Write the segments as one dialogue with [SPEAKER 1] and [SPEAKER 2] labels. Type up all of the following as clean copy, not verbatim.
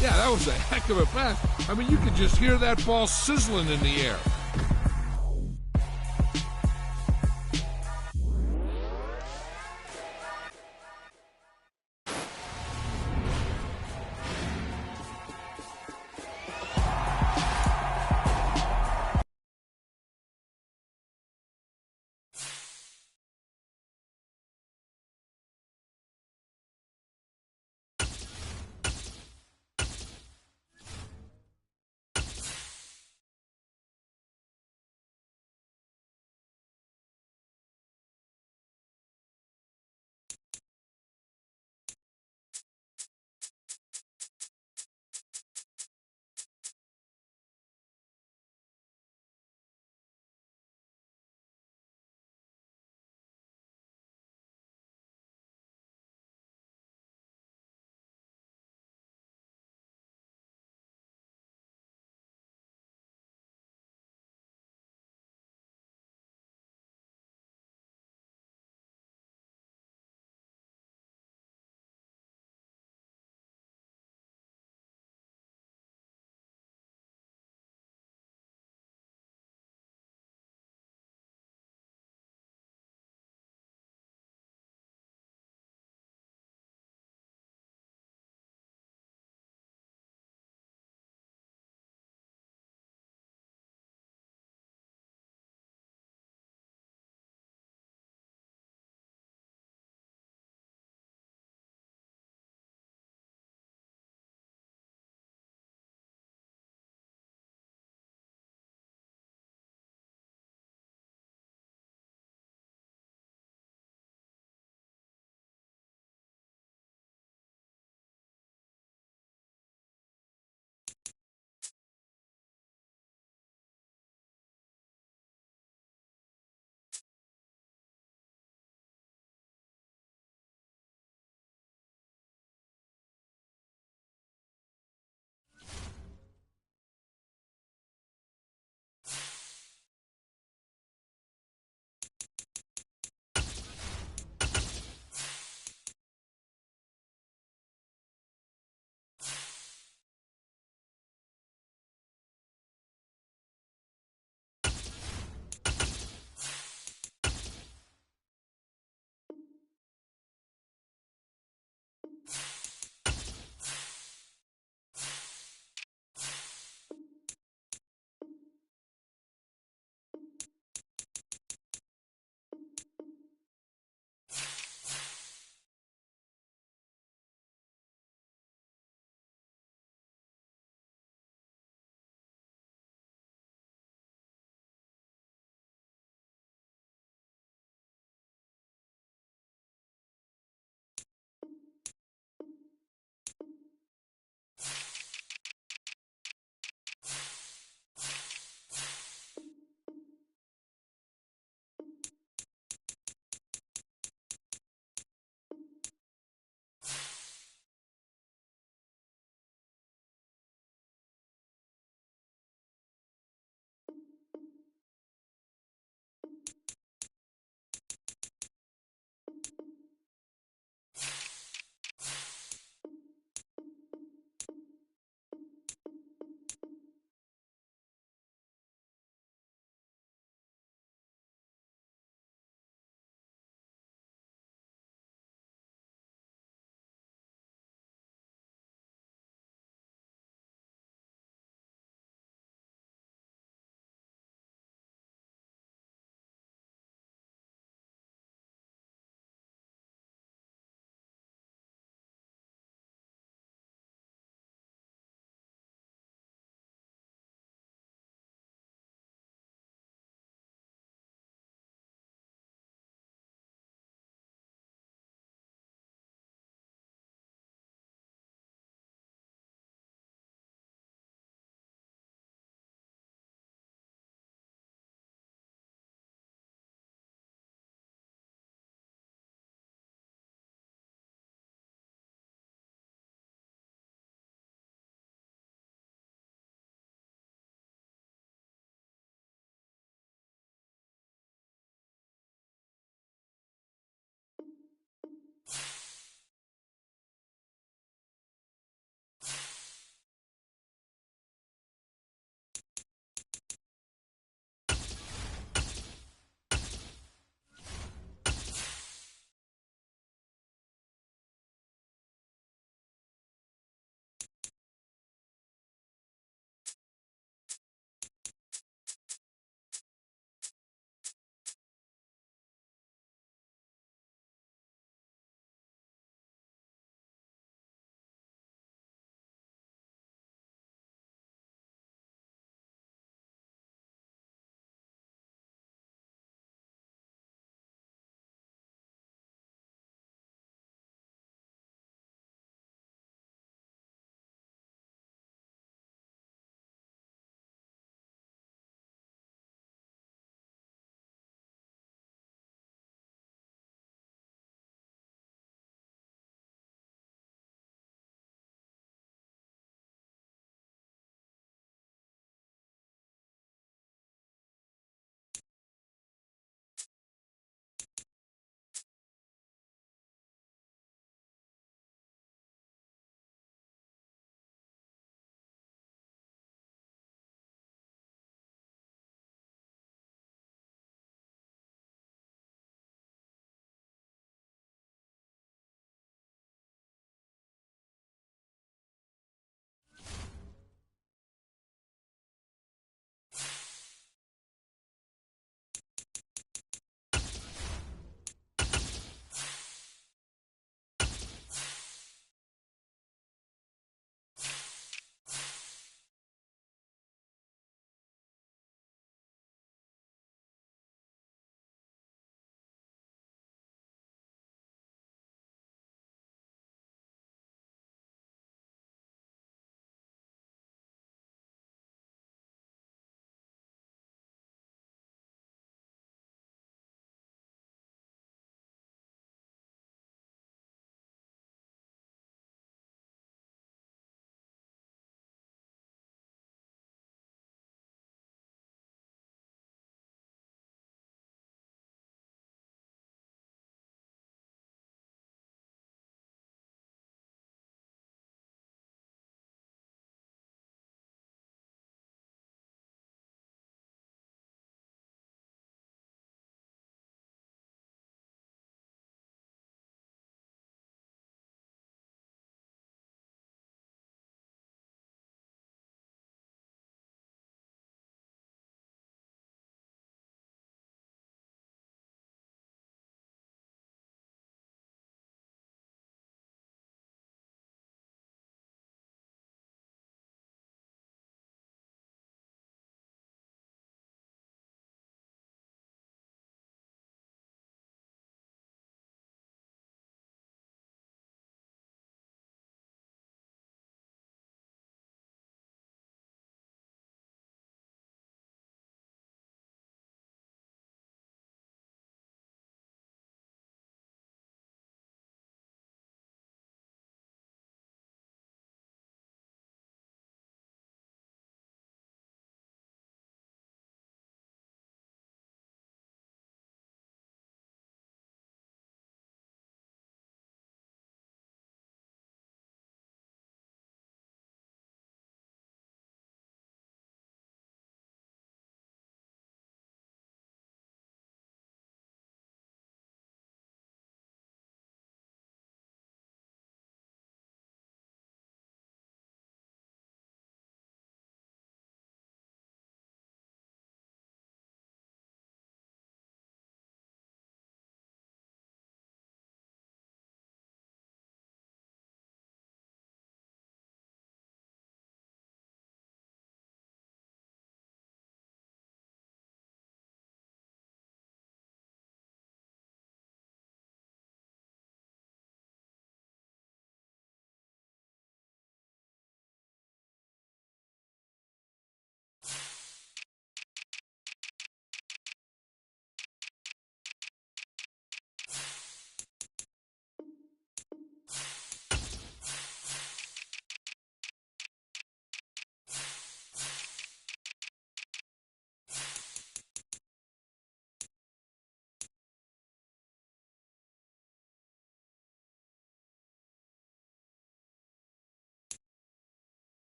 [SPEAKER 1] Yeah, that was a heck of a pass. I mean, you could just hear that ball sizzling in the air.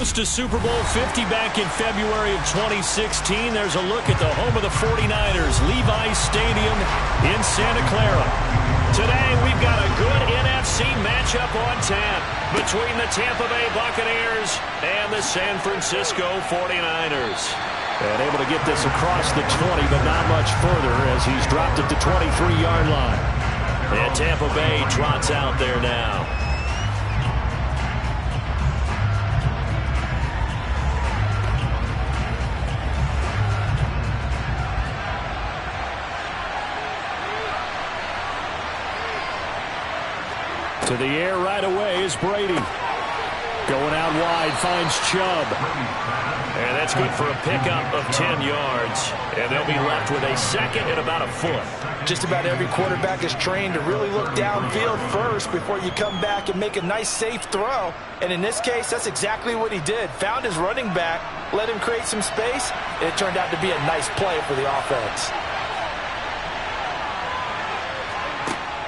[SPEAKER 2] host to Super Bowl 50 back in February of 2016. There's a look at the home of the 49ers, Levi's Stadium in Santa Clara. Today, we've got a good NFC matchup on tap between the Tampa Bay Buccaneers and the San Francisco 49ers. And able to get this across the 20, but not much further as he's dropped at the 23-yard line. And Tampa Bay trots out there now. To the air right away is Brady. Going out wide, finds Chubb. And that's good for a pickup of 10 yards. And they'll be left with a second and about a foot.
[SPEAKER 3] Just about every quarterback is trained to really look downfield first before you come back and make a nice, safe throw. And in this case, that's exactly what he did. Found his running back, let him create some space, and it turned out to be a nice play for the offense.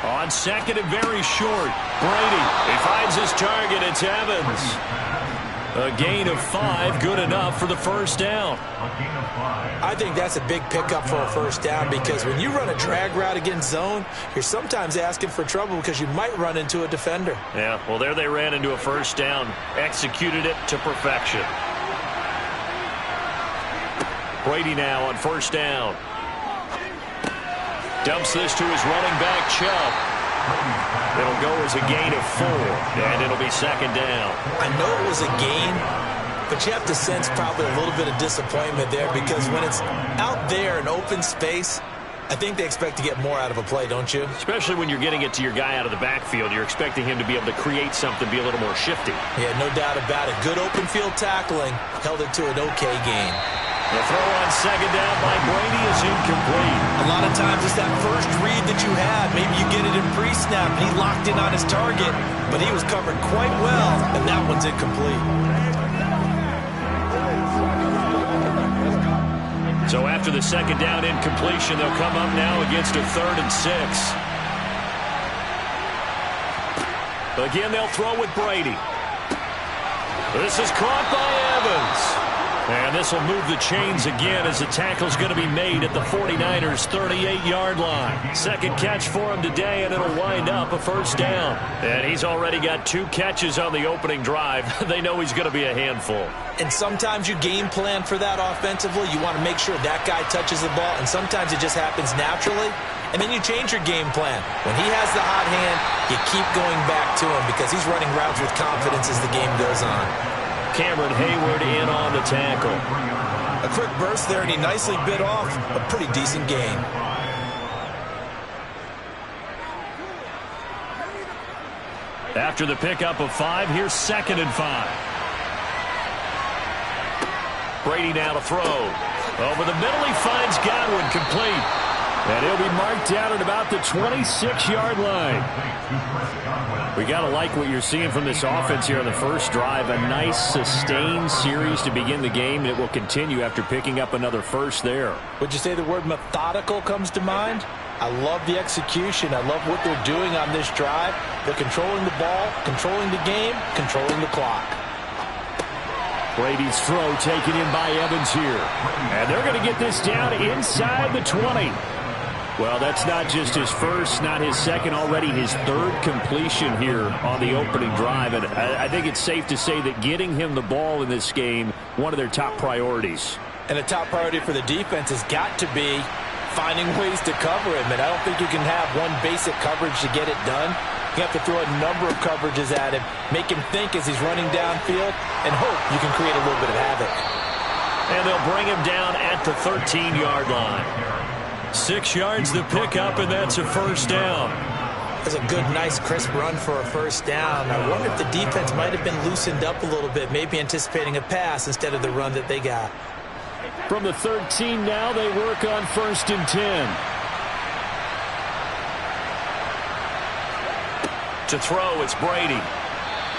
[SPEAKER 2] On second and very short, Brady. He finds his target. It's Evans. A gain of 5, good enough for the first down.
[SPEAKER 3] I think that's a big pickup for a first down because when you run a drag route against zone, you're sometimes asking for trouble because you might run into a defender.
[SPEAKER 2] Yeah, well, there they ran into a first down. Executed it to perfection. Brady now on first down. Dumps this to his running back, Chubb. It'll go as a gain of 4, and it'll be second down.
[SPEAKER 3] I know it was a gain, but you have to sense probably a little bit of disappointment there because when it's out there in open space, I think they expect to get more out of a play, don't you?
[SPEAKER 2] Especially when you're getting it to your guy out of the backfield. You're expecting him to be able to create something, be a little more shifty.
[SPEAKER 3] Yeah, no doubt about it. Good open field tackling held it to an okay gain.
[SPEAKER 2] The throw on second down by Brady is incomplete.
[SPEAKER 3] A lot of times it's that first read that you had. Maybe you get it in pre-snap, and he locked in on his target, but he was covered quite well, and that one's incomplete.
[SPEAKER 2] So after the second down incompletion, they'll come up now against a 3rd and 6. Again, they'll throw with Brady. This is caught by Evans. And this will move the chains again as the tackle's going to be made at the 49ers' 38-yard line. Second catch for him today, and it'll wind up a first down. And he's already got 2 catches on the opening drive. They know he's going to be a handful.
[SPEAKER 3] And sometimes you game plan for that offensively. You want to make sure that guy touches the ball, and sometimes it just happens naturally. And then you change your game plan. When he has the hot hand, you keep going back to him because he's running routes with confidence as the game goes on.
[SPEAKER 2] Cameron Hayward in on the tackle.
[SPEAKER 3] A quick burst there, and he nicely bit off a pretty decent gain.
[SPEAKER 2] After the pickup of 5, here's 2nd and 5. Brady now to throw. Over the middle, he finds Godwin complete. And he'll be marked down at about the 26-yard line. We got to like what you're seeing from this offense here on the first drive. A nice, sustained series to begin the game, and it will continue after picking up another first there.
[SPEAKER 3] Would you say the word methodical comes to mind? I love the execution. I love what they're doing on this drive. They're controlling the ball, controlling the game, controlling the clock.
[SPEAKER 2] Brady's throw taken in by Evans here. And they're going to get this down inside the 20. Well, that's not just his first, not his second, already his 3rd completion here on the opening drive. And I think it's safe to say that getting him the ball in this game, one of their top priorities.
[SPEAKER 3] And a top priority for the defense has got to be finding ways to cover him. And I don't think you can have one basic coverage to get it done. You have to throw a number of coverages at him, make him think as he's running downfield, and hope you can create a little bit of havoc.
[SPEAKER 2] And they'll bring him down at the 13-yard line. 6 yards the pickup, and that's a first down.
[SPEAKER 3] That's a good, nice, crisp run for a first down. I wonder if the defense might have been loosened up a little bit, maybe anticipating a pass instead of the run that they got.
[SPEAKER 2] From the 13 now, they work on 1st and 10. To throw, it's Brady.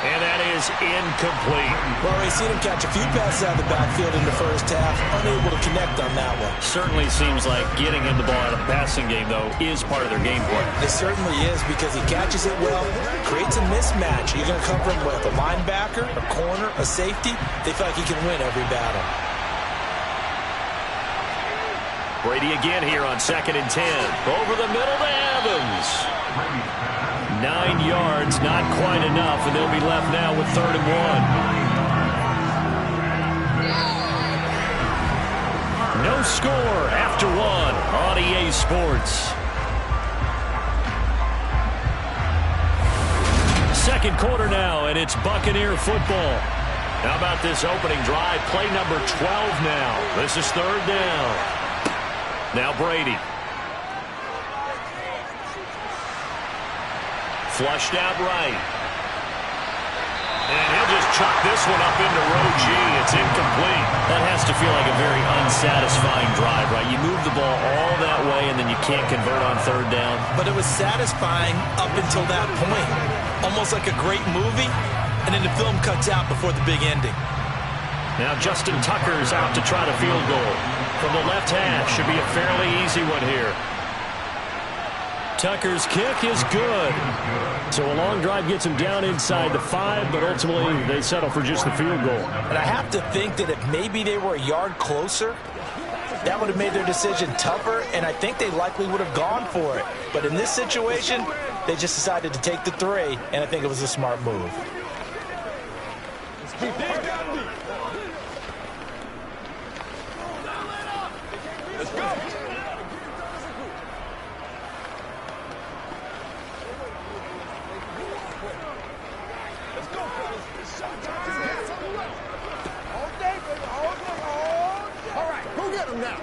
[SPEAKER 2] And that is incomplete.
[SPEAKER 3] Well, we've seen him catch a few passes out of the backfield in the first half, unable to connect on that one.
[SPEAKER 2] Certainly seems like getting him the ball out of the passing game, though, is part of their game plan.
[SPEAKER 3] It certainly is, because he catches it well, creates a mismatch. You're going to cover him with a linebacker, a corner, a safety. They feel like he can win every battle.
[SPEAKER 2] Brady again here on 2nd and 10. Over the middle to Evans. 9 yards, not quite enough, and they'll be left now with 3rd and 1. No score after 1 on EA Sports. Second quarter now, and it's Buccaneer football. How about this opening drive? Play number 12 now. This is 3rd down. Now Brady. Flushed out right. And he'll just chuck this one up into row G. It's incomplete. That has to feel like a very unsatisfying drive, right? You move the ball all that way, and then you can't convert on 3rd down.
[SPEAKER 3] But it was satisfying up until that point. Almost like a great movie, and then the film cuts out before the big ending.
[SPEAKER 2] Now Justin Tucker's out to try the field goal. From the left hash, should be a fairly easy one here. Tucker's kick is good. So a long drive gets him down inside the 5, but ultimately they settle for just the field goal.
[SPEAKER 3] And I have to think that if maybe they were a yard closer, that would have made their decision tougher, and I think they likely would have gone for it. But in this situation, they just decided to take the 3, and I think it was a smart move. Let's go.
[SPEAKER 4] All right, go get him now.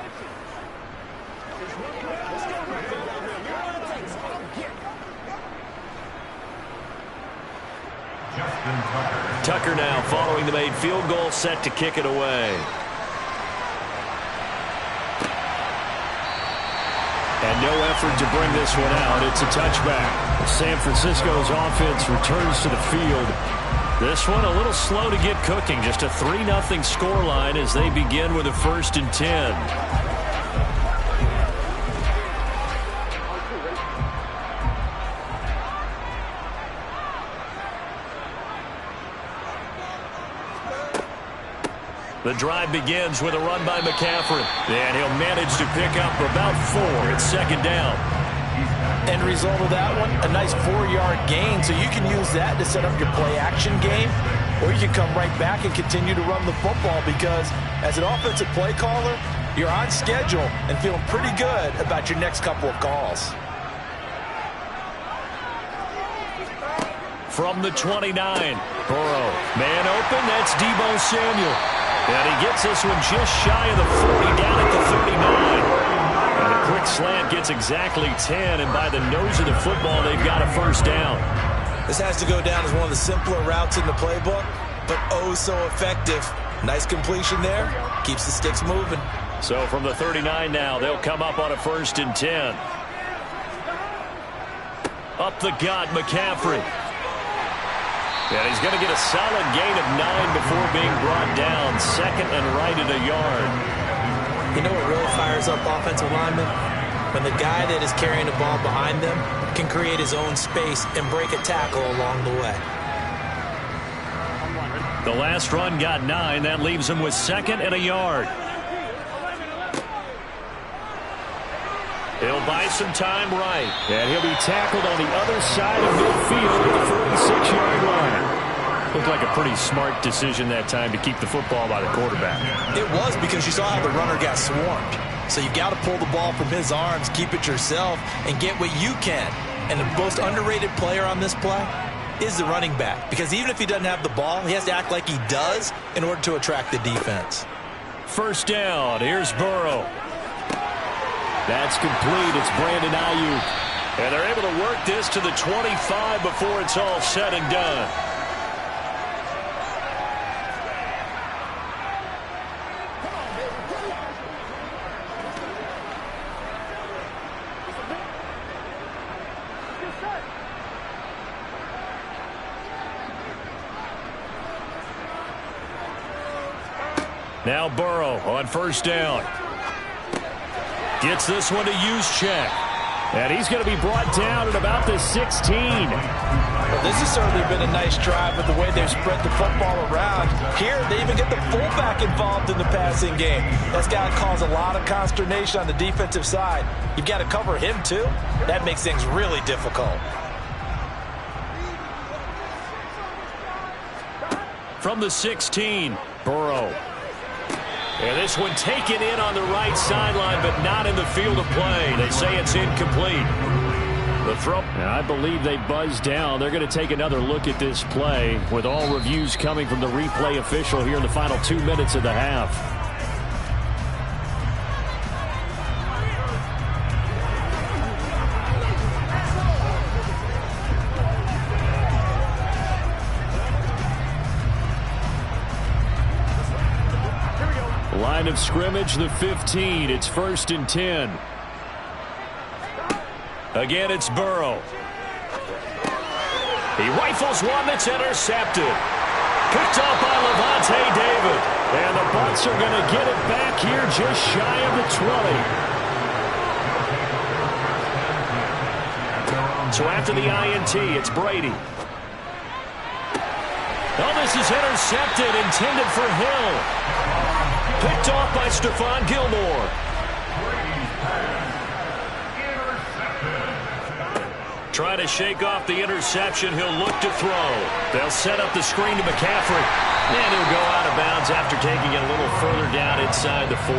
[SPEAKER 2] Tucker now following the made field goal, set to kick it away. And no effort to bring this one out. It's a touchback. San Francisco's offense returns to the field. This one a little slow to get cooking. Just a 3-0 scoreline as they begin with a 1st and 10. The drive begins with a run by McCaffrey. And he'll manage to pick up about 4. It's 2nd down.
[SPEAKER 3] End result of that one, a nice 4-yard gain. So you can use that to set up your play-action game, or you can come right back and continue to run the football, because as an offensive play caller, you're on schedule and feeling pretty good about your next couple of calls.
[SPEAKER 2] From the 29, Burrow. Man open, that's Deebo Samuel. And he gets this one just shy of the 40, down at the 39. And a quick slant gets exactly 10, and by the nose of the football, they've got a 1st down.
[SPEAKER 3] This has to go down as one of the simpler routes in the playbook, but oh so effective. Nice completion there. Keeps the sticks moving.
[SPEAKER 2] So from the 39 now, they'll come up on a 1st and 10. Up the gut, McCaffrey. And he's going to get a solid gain of 9 before being brought down. 2nd and right at a yard.
[SPEAKER 3] You know what really fires up offensive linemen? When the guy that is carrying the ball behind them can create his own space and break a tackle along the way.
[SPEAKER 2] The last run got 9. That leaves him with 2nd and a yard. He'll buy some time right. And he'll be tackled on the other side of midfield at the 46-yard line. Looked like a pretty smart decision that time to keep the football by the quarterback.
[SPEAKER 3] It was, because you saw how the runner got swarmed. So you got to pull the ball from his arms, keep it yourself, and get what you can. And the most underrated player on this play is the running back. Because even if he doesn't have the ball, he has to act like he does in order to attract the defense.
[SPEAKER 2] 1st down. Here's Burrow. That's complete. It's Brandon Ayuk. And they're able to work this to the 25 before it's all said and done. Now Burrow on first down. Gets this one to Juszczyk. And he's going to be brought down at about the 16.
[SPEAKER 3] Well, this has certainly been a nice drive with the way they've spread the football around. Here, they even get the fullback involved in the passing game. That's got to cause a lot of consternation on the defensive side. You've got to cover him, too. That makes things really difficult.
[SPEAKER 2] From the 16, Burrow. And this one taken in on the right sideline, but not in the field of play. They say it's incomplete. The throw. I believe they buzzed down. They're going to take another look at this play with all reviews coming from the replay official here in the final 2 minutes of the half. Line of scrimmage, the 15. It's 1st and 10. Again, it's Burrow. He rifles one that's intercepted. Picked off by Lavonte David. And the Bucs are going to get it back here just shy of the 20. So after the INT, it's Brady. Oh, this is intercepted, intended for Hill. Picked off by Stephon Gilmore. Trying to shake off the interception. He'll look to throw. They'll set up the screen to McCaffrey. And he'll go out of bounds after taking it a little further down inside the 40.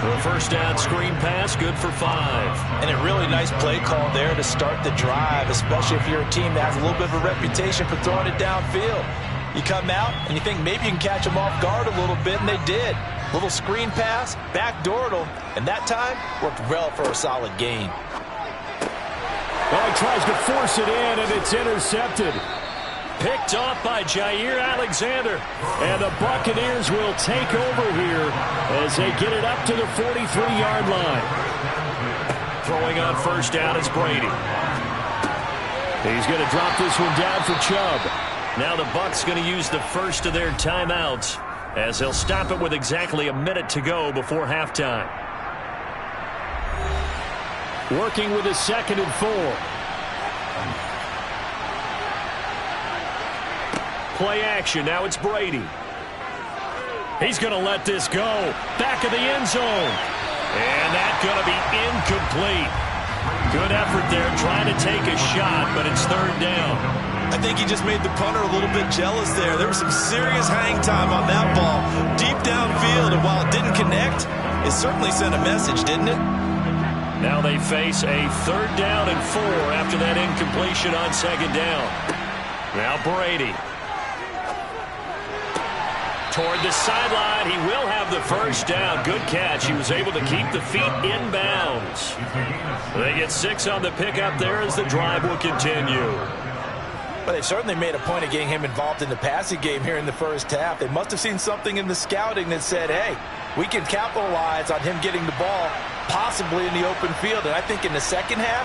[SPEAKER 2] For a first down screen pass, good for 5.
[SPEAKER 3] And a really nice play call there to start the drive, especially if you're a team that has a little bit of a reputation for throwing it downfield. You come out and you think maybe you can catch them off guard a little bit, and they did. Little screen pass, backdoored them, and that time worked well for a solid gain.
[SPEAKER 2] Well, he tries to force it in, and it's intercepted. Picked off by Jair Alexander. And the Buccaneers will take over here as they get it up to the 43-yard line. Throwing on first down, it's Brady. He's going to drop this one down for Chubb. Now the Bucs going to use the first of their timeouts as they'll stop it with exactly a minute to go before halftime. Working with a 2nd and 4. Play action. Now it's Brady. He's going to let this go. Back of the end zone. And that's going to be incomplete. Good effort there trying to take a shot, but it's 3rd down.
[SPEAKER 3] I think he just made the punter a little bit jealous there. There was some serious hang time on that ball. Deep downfield, and while it didn't connect, it certainly sent a message, didn't it?
[SPEAKER 2] Now they face a 3rd down and 4 after that incompletion on 2nd down. Now Brady. Toward the sideline, he will have the first down. Good catch. He was able to keep the feet in bounds. They get 6 on the pickup there as the drive will continue.
[SPEAKER 3] But they certainly made a point of getting him involved in the passing game here in the first half. They must have seen something in the scouting that said, hey, we can capitalize on him getting the ball possibly in the open field. And I think in the second half,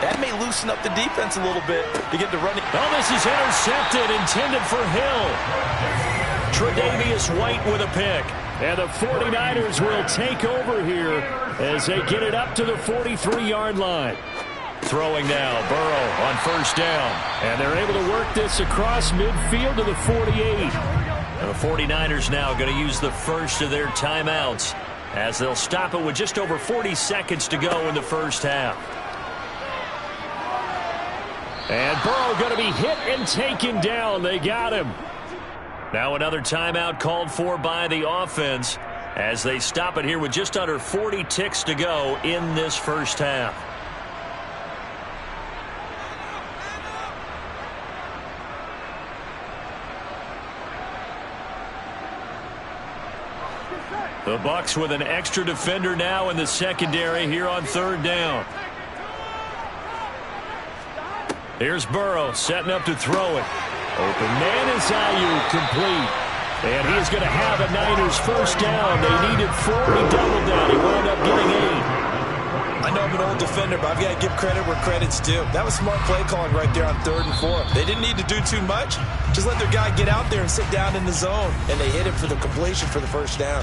[SPEAKER 3] that may loosen up the defense a little bit to get the running.
[SPEAKER 2] Oh, this is intercepted, intended for Hill. Tre'Davious White with a pick. And the 49ers will take over here as they get it up to the 43-yard line. Throwing now, Burrow on first down. And they're able to work this across midfield to the 48. And the 49ers now going to use the first of their timeouts as they'll stop it with just over 40 seconds to go in the first half. And Burrow going to be hit and taken down. They got him. Now another timeout called for by the offense as they stop it here with just under 40 ticks to go in this first half. The Bucs with an extra defender now in the secondary here on 3rd down. Here's Burrow setting up to throw it. Open man is Ayuk, complete. And he is going to have a Niners first down. They needed 4. He doubled down. He wound up getting 8.
[SPEAKER 3] I I know I'm an old defender, but I've got to give credit where credit's due. That was smart play calling right there on 3rd and 4. They didn't need to do too much. Just let their guy get out there and sit down in the zone, and they hit him for the completion for the first down.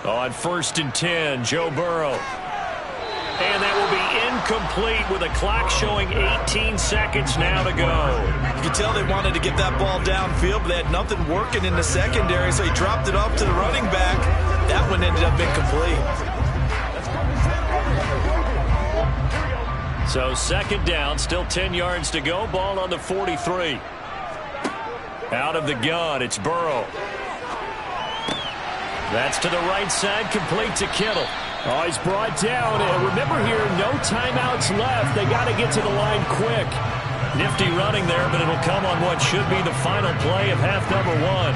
[SPEAKER 2] On 1st and 10, Joe Burrow. And that will be incomplete with a clock showing 18 seconds now to go.
[SPEAKER 3] You can tell they wanted to get that ball downfield, but they had nothing working in the secondary, so he dropped it off to the running back. That one ended up incomplete.
[SPEAKER 2] So 2nd down, still 10 yards to go. Ball on the 43. Out of the gun, it's Burrow. That's to the right side, complete to Kittle. Oh, he's brought down. And remember here, no timeouts left. They got to get to the line quick. Nifty running there, but it'll come on what should be the final play of half number 1.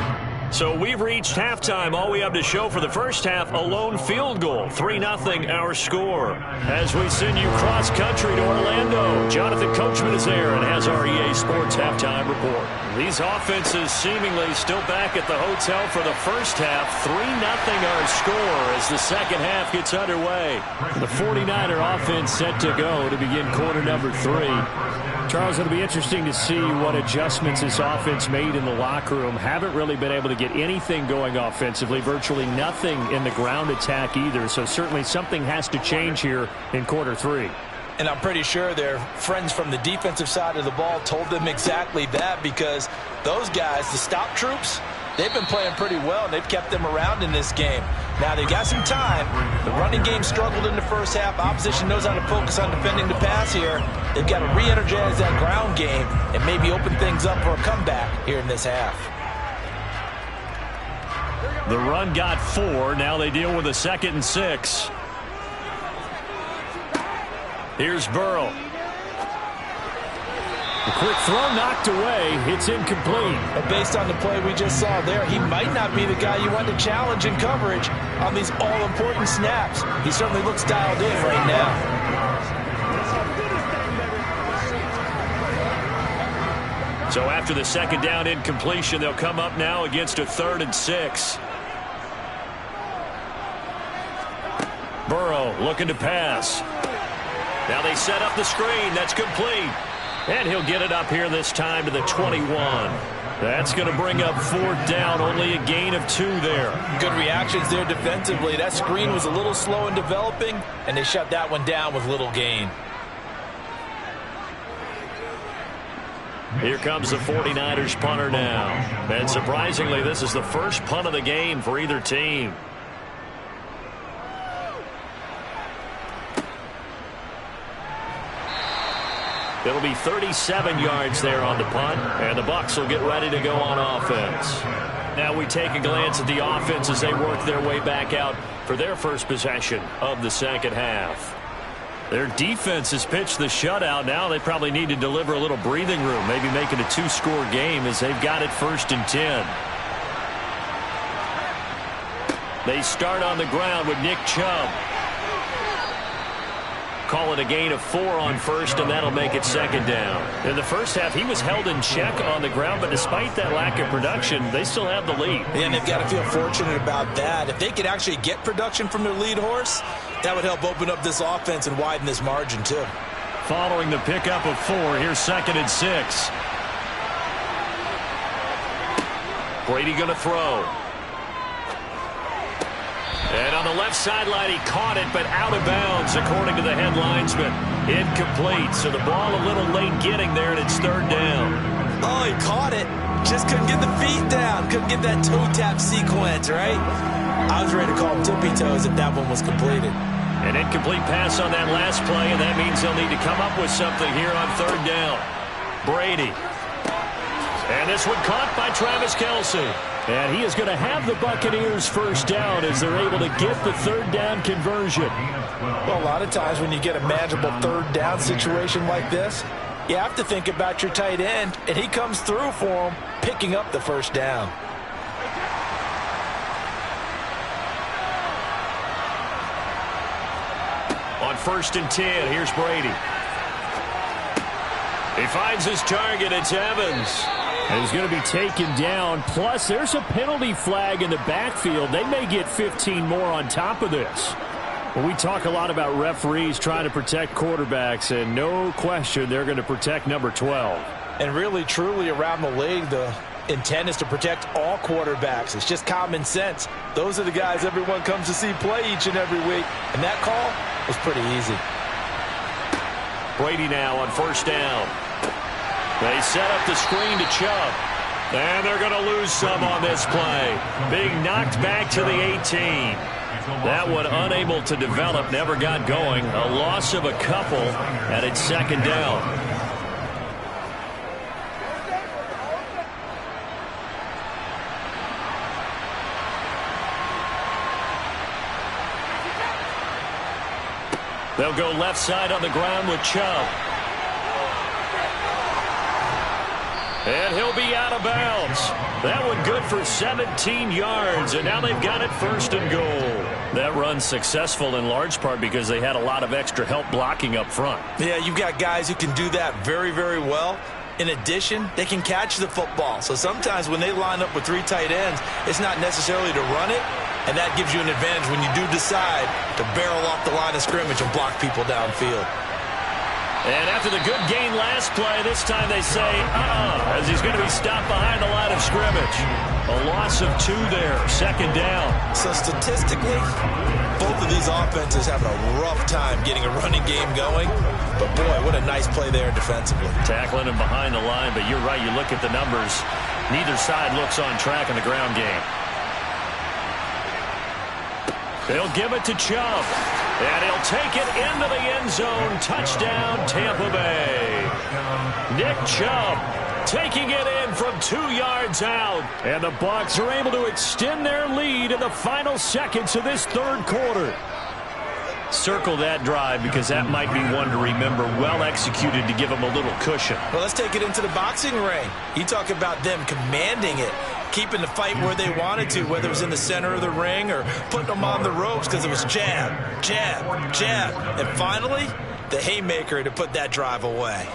[SPEAKER 2] So we've reached halftime. All we have to show for the first half, a lone field goal. 3-0 our score. As we send you cross-country to Orlando, Jonathan Coachman is there and has our EA Sports halftime report. These offenses seemingly still back at the hotel for the first half. 3-0 our score as the second half gets underway. The 49er offense set to go to begin quarter number 3. Charles, it'll be interesting to see what adjustments this offense made in the locker room. Haven't really been able to get anything going offensively, virtually nothing in the ground attack either. So certainly something has to change here in quarter 3.
[SPEAKER 3] And I'm pretty sure their friends from the defensive side of the ball told them exactly that, because those guys, the stop troops, they've been playing pretty well, and they've kept them around in this game. Now, they've got some time. The running game struggled in the first half. Opposition knows how to focus on defending the pass here. They've got to re-energize that ground game and maybe open things up for a comeback here in this half.
[SPEAKER 2] The run got 4. Now they deal with a 2nd and 6. Here's Burrow. A quick throw knocked away. It's incomplete.
[SPEAKER 3] And based on the play we just saw there, he might not be the guy you want to challenge in coverage on these all-important snaps. He certainly looks dialed in right now.
[SPEAKER 2] So after the 2nd down incompletion, they'll come up now against a 3rd and 6. Burrow looking to pass. Now they set up the screen. That's complete. And he'll get it up here this time to the 21. That's going to bring up 4th down. Only a gain of 2 there.
[SPEAKER 3] Good reactions there defensively. That screen was a little slow in developing, and they shut that one down with little gain.
[SPEAKER 2] Here comes the 49ers punter now. And surprisingly, this is the first punt of the game for either team. It'll be 37 yards there on the punt, and the Bucs will get ready to go on offense. Now we take a glance at the offense as they work their way back out for their first possession of the second half. Their defense has pitched the shutout. Now they probably need to deliver a little breathing room, maybe make it a 2-score game as they've got it 1st and 10. They start on the ground with Nick Chubb. Call it a gain of 4 on 1st, and that'll make it 2nd down. In the first half, he was held in check on the ground, but despite that lack of production, they still have the lead.
[SPEAKER 3] And they've got to feel fortunate about that. If they could actually get production from their lead horse, that would help open up this offense and widen this margin, too.
[SPEAKER 2] Following the pickup of 4, here's 2nd and 6. Brady going to throw. And on the left sideline, he caught it, but out of bounds, according to the head linesman. Incomplete, so the ball a little late getting there, and it's 3rd down.
[SPEAKER 3] Oh, he caught it. Just couldn't get the feet down. Couldn't get that toe tap sequence, right? I was ready to call him tippy toes if that one was completed.
[SPEAKER 2] An incomplete pass on that last play, and that means they'll need to come up with something here on 3rd down. Brady. And this one caught by Travis Kelce. And he is going to have the Buccaneers first down as they're able to get the 3rd down conversion.
[SPEAKER 3] Well, a lot of times when you get a manageable 3rd down situation like this, You have to think about your tight end, and he comes through for him, picking up the first down.
[SPEAKER 2] On 1st and 10, here's Brady. He finds his target. It's Evans. And he's going to be taken down. Plus, there's a penalty flag in the backfield. They may get 15 more on top of this. Well, we talk a lot about referees trying to protect quarterbacks, and no question they're going to protect number 12.
[SPEAKER 3] And really, truly, around the league, the intent is to protect all quarterbacks. It's just common sense. Those are the guys everyone comes to see play each and every week. And that call was pretty easy.
[SPEAKER 2] Brady now on 1st down. They set up the screen to Chubb. And they're going to lose some on this play. Being knocked back to the 18. That one unable to develop, never got going. A loss of a couple, and it's 2nd down. They'll go left side on the ground with Chubb. And he'll be out of bounds. That one good for 17 yards, and now they've got it 1st and goal. That run's successful in large part because they had a lot of extra help blocking up front.
[SPEAKER 3] Yeah, you've got guys who can do that very, very well. In addition, they can catch the football. So sometimes when they line up with 3 tight ends, it's not necessarily to run it, and that gives you an advantage when you do decide to barrel off the line of scrimmage and block people downfield.
[SPEAKER 2] And after the good gain last play, this time they say, as he's going to be stopped behind the line of scrimmage. A loss of 2 there, 2nd down.
[SPEAKER 3] So statistically, both of these offenses having a rough time getting a running game going. But boy, what a nice play there defensively.
[SPEAKER 2] Tackling him behind the line, but you're right, you look at the numbers. Neither side looks on track in the ground game. They'll give it to Chubb. And he'll take it into the end zone. Touchdown, Tampa Bay. Nick Chubb taking it in from 2 yards out. And the Bucs are able to extend their lead in the final seconds of this 3rd quarter. Circle that drive because that might be one to remember. Well executed to give them a little cushion.
[SPEAKER 3] Well, let's take it into the boxing ring. You talk about them commanding it, keeping the fight where they wanted to, whether it was in the center of the ring or putting them on the ropes because it was jab, jab, jab. And finally, the haymaker to put that drive away.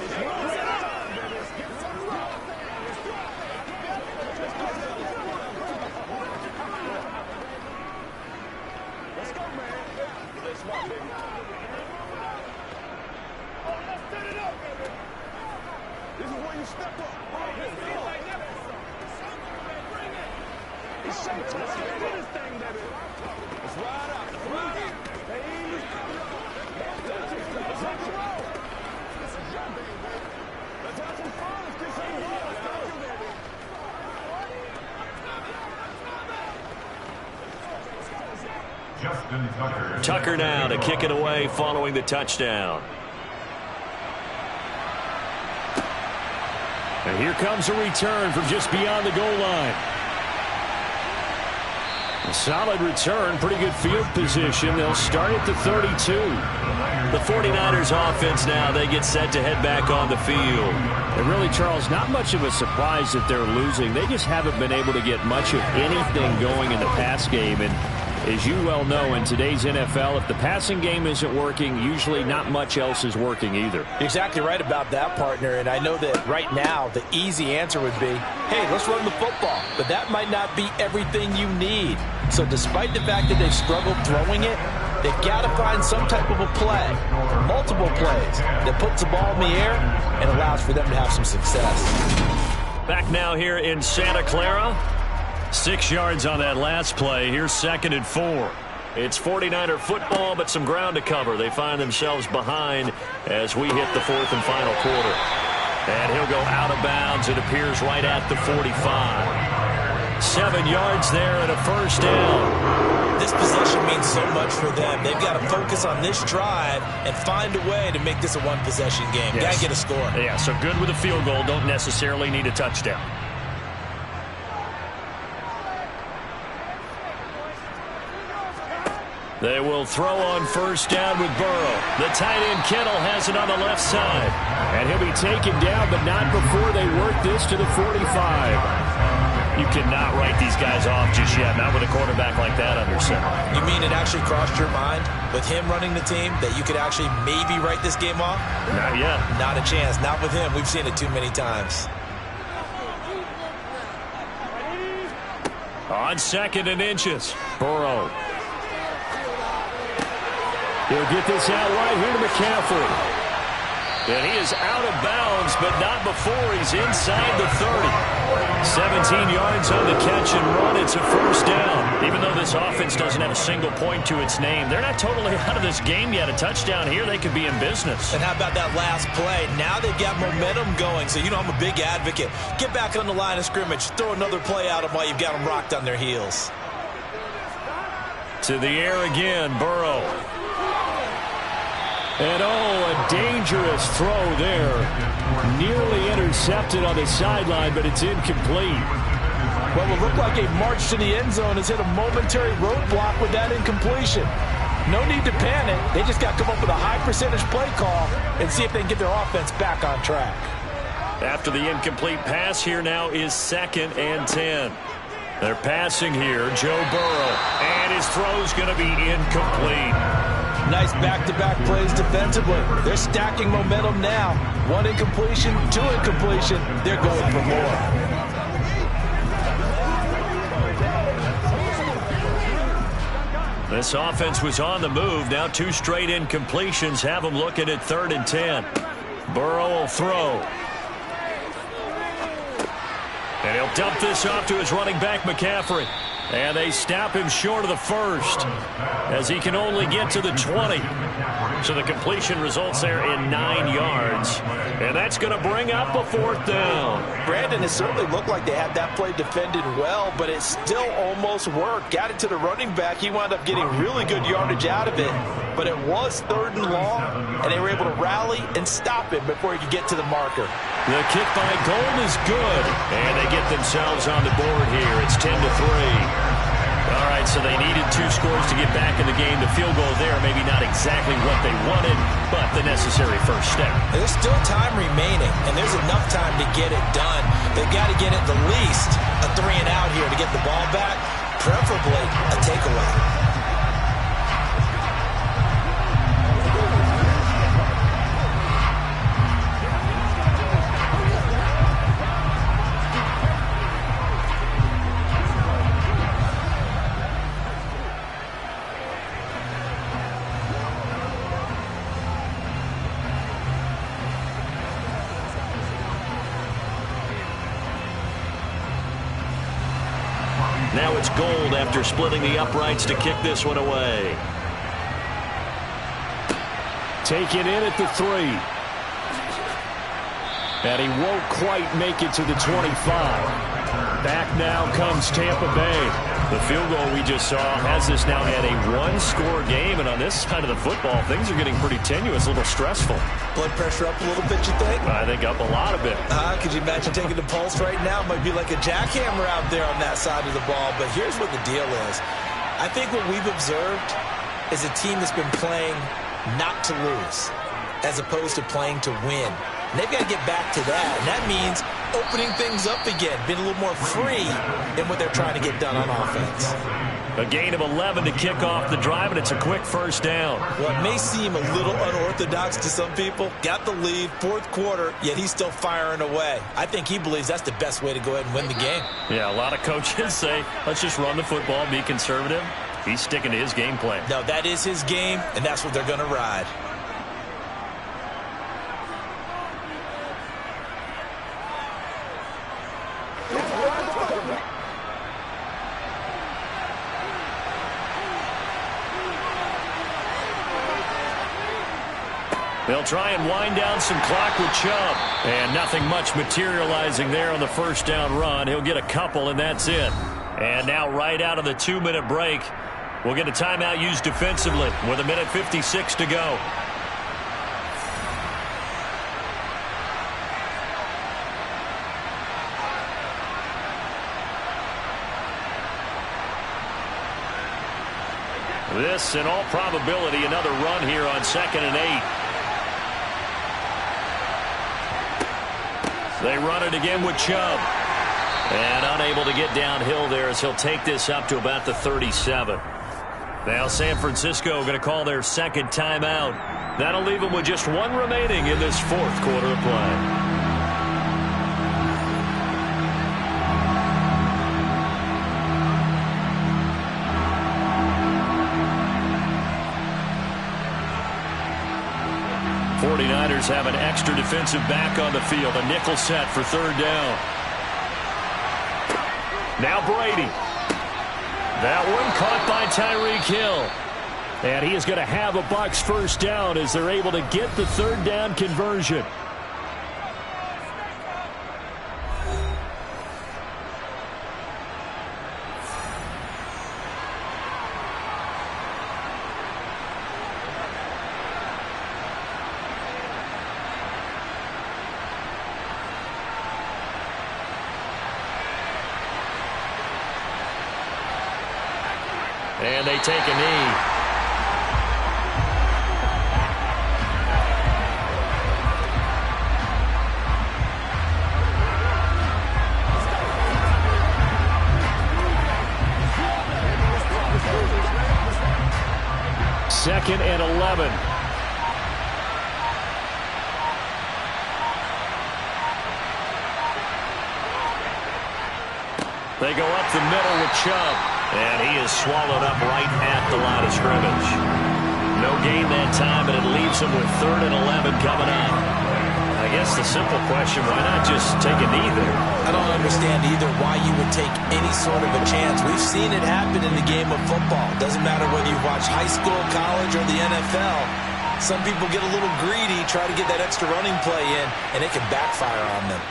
[SPEAKER 2] Tucker now to kick it away following the touchdown. And here comes a return from just beyond the goal line. A solid return, pretty good field position. They'll start at the 32. The 49ers offense now, they get set to head back on the field. And really, Charles, not much of a surprise that they're losing. They just haven't been able to get much of anything going in the pass game. And as you well know, in today's NFL, if the passing game isn't working, usually not much else is working either.
[SPEAKER 3] You're exactly right about that, partner. And I know that right now the easy answer would be, hey, let's run the football. But that might not be everything you need. So despite the fact that they've struggled throwing it, they've got to find some type of a play, multiple plays, that puts the ball in the air and allows for them to have some success.
[SPEAKER 2] Back now here in Santa Clara. 6 yards on that last play. Here's 2nd and 4. It's 49er football, but some ground to cover. They find themselves behind as we hit the 4th and final quarter. And he'll go out of bounds. It appears right at the 45. 7 yards there and a 1st down.
[SPEAKER 3] This possession means so much for them. They've got to focus on this drive and find a way to make this a one-possession game.
[SPEAKER 2] Yes.
[SPEAKER 3] Got to get a score.
[SPEAKER 2] Yeah, so good with a field goal. Don't necessarily need a touchdown. They will throw on first down with Burrow. The tight end Kittle has it on the left side. And he'll be taken down, but not before they work this to the 45. You cannot write these guys off just yet, not with a quarterback like that under center.
[SPEAKER 3] You mean it actually crossed your mind with him running the team that you could actually maybe write this game off?
[SPEAKER 2] Not yet.
[SPEAKER 3] Not a chance. Not with him. We've seen it too many times.
[SPEAKER 2] On 2nd and inches, Burrow. He'll get this out right here to McCaffrey. And he is out of bounds, but not before he's inside the 30. 17 yards on the catch and run. It's a first down. Even though this offense doesn't have a single point to its name, they're not totally out of this game yet. A touchdown here, they could be in business.
[SPEAKER 3] And how about that last play? Now they've got momentum going. So, you know, I'm a big advocate. Get back on the line of scrimmage. Throw another play at them while you've got them rocked on their heels.
[SPEAKER 2] To the air again, Burrow. And, a dangerous throw there. Nearly intercepted on the sideline, but it's incomplete.
[SPEAKER 3] Well, it looked like a march to the end zone has hit a momentary roadblock with that incompletion. No need to panic. They just got to come up with a high-percentage play call and see if they can get their offense back on track.
[SPEAKER 2] After the incomplete pass, here now is 2nd and 10. They're passing here, Joe Burrow. And his throw's going to be incomplete.
[SPEAKER 3] Nice back-to-back plays defensively. They're stacking momentum now. 1 incompletion, 2 incompletion. They're going for more.
[SPEAKER 2] This offense was on the move. Now 2 straight incompletions have them looking at 3rd and 10. Burrow will throw. And he'll dump this off to his running back, McCaffrey. And they stop him short of the first as he can only get to the 20. So the completion results there in 9 yards. And that's going to bring up a 4th down.
[SPEAKER 3] Brandon, it certainly looked like they had that play defended well, but it still almost worked. Got it to the running back. He wound up getting really good yardage out of it. But it was 3rd and long, and they were able to rally and stop him before he could get to the marker.
[SPEAKER 2] The kick by Gold is good. And they get themselves on the board here. It's 10-3. All right, so they needed 2 scores to get back in the game. The field goal there, maybe not exactly what they wanted, but the necessary first step.
[SPEAKER 3] There's still time remaining, and there's enough time to get it done. They've got to get at the least a 3 and out here to get the ball back, preferably a takeaway.
[SPEAKER 2] Now it's Gold after splitting the uprights to kick this one away. Taken in at the 3. And he won't quite make it to the 25. Back now comes Tampa Bay. The field goal we just saw has this now at a 1-score game. And on this side of the football, things are getting pretty tenuous, a little stressful.
[SPEAKER 3] Blood pressure up a little bit, you think?
[SPEAKER 2] I think up a lot of it.
[SPEAKER 3] Could you imagine taking the pulse right now? It might be like a jackhammer out there on that side of the ball. But here's what the deal is. I think what we've observed is a team that's been playing not to lose as opposed to playing to win. And they've got to get back to that. And that means opening things up again, being a little more free in what they're trying to get done on offense.
[SPEAKER 2] A gain of 11 to kick off the drive, and it's a quick first down.
[SPEAKER 3] Well, it may seem a little unorthodox to some people. Got the lead, 4th quarter, yet he's still firing away. I think he believes that's the best way to go ahead and win the game.
[SPEAKER 2] Yeah, a lot of coaches say, let's just run the football, be conservative. He's sticking to his game plan.
[SPEAKER 3] No, that is his game, and that's what they're going to ride.
[SPEAKER 2] They'll try and wind down some clock with Chubb. And nothing much materializing there on the first down run. He'll get a couple, and that's it. And now right out of the 2-minute break, we'll get a timeout used defensively with 1:56 to go. This, in all probability, another run here on 2nd and 8. They run it again with Chubb. And unable to get downhill there as he'll take this up to about the 37. Now San Francisco going to call their second timeout. That'll leave them with just one remaining in this fourth quarter of play. '49ers have an extra defensive back on the field. A nickel set for third down. Now Brady. That one caught by Tyreek Hill. And he is going to have a Bucs first down as they're able to get the third down conversion. And they take a knee. Second and 11. They go up the middle with Chubb. And he is swallowed up right at the line of scrimmage. No gain that time, and it leaves him with 3rd and 11 coming up. I guess the simple question, why not just take a knee there?
[SPEAKER 3] I don't understand either why you would take any sort of a chance. We've seen it happen in the game of football. Doesn't matter whether you watch high school, college, or the NFL. Some people get a little greedy, try to get that extra running play in, and it can backfire on them.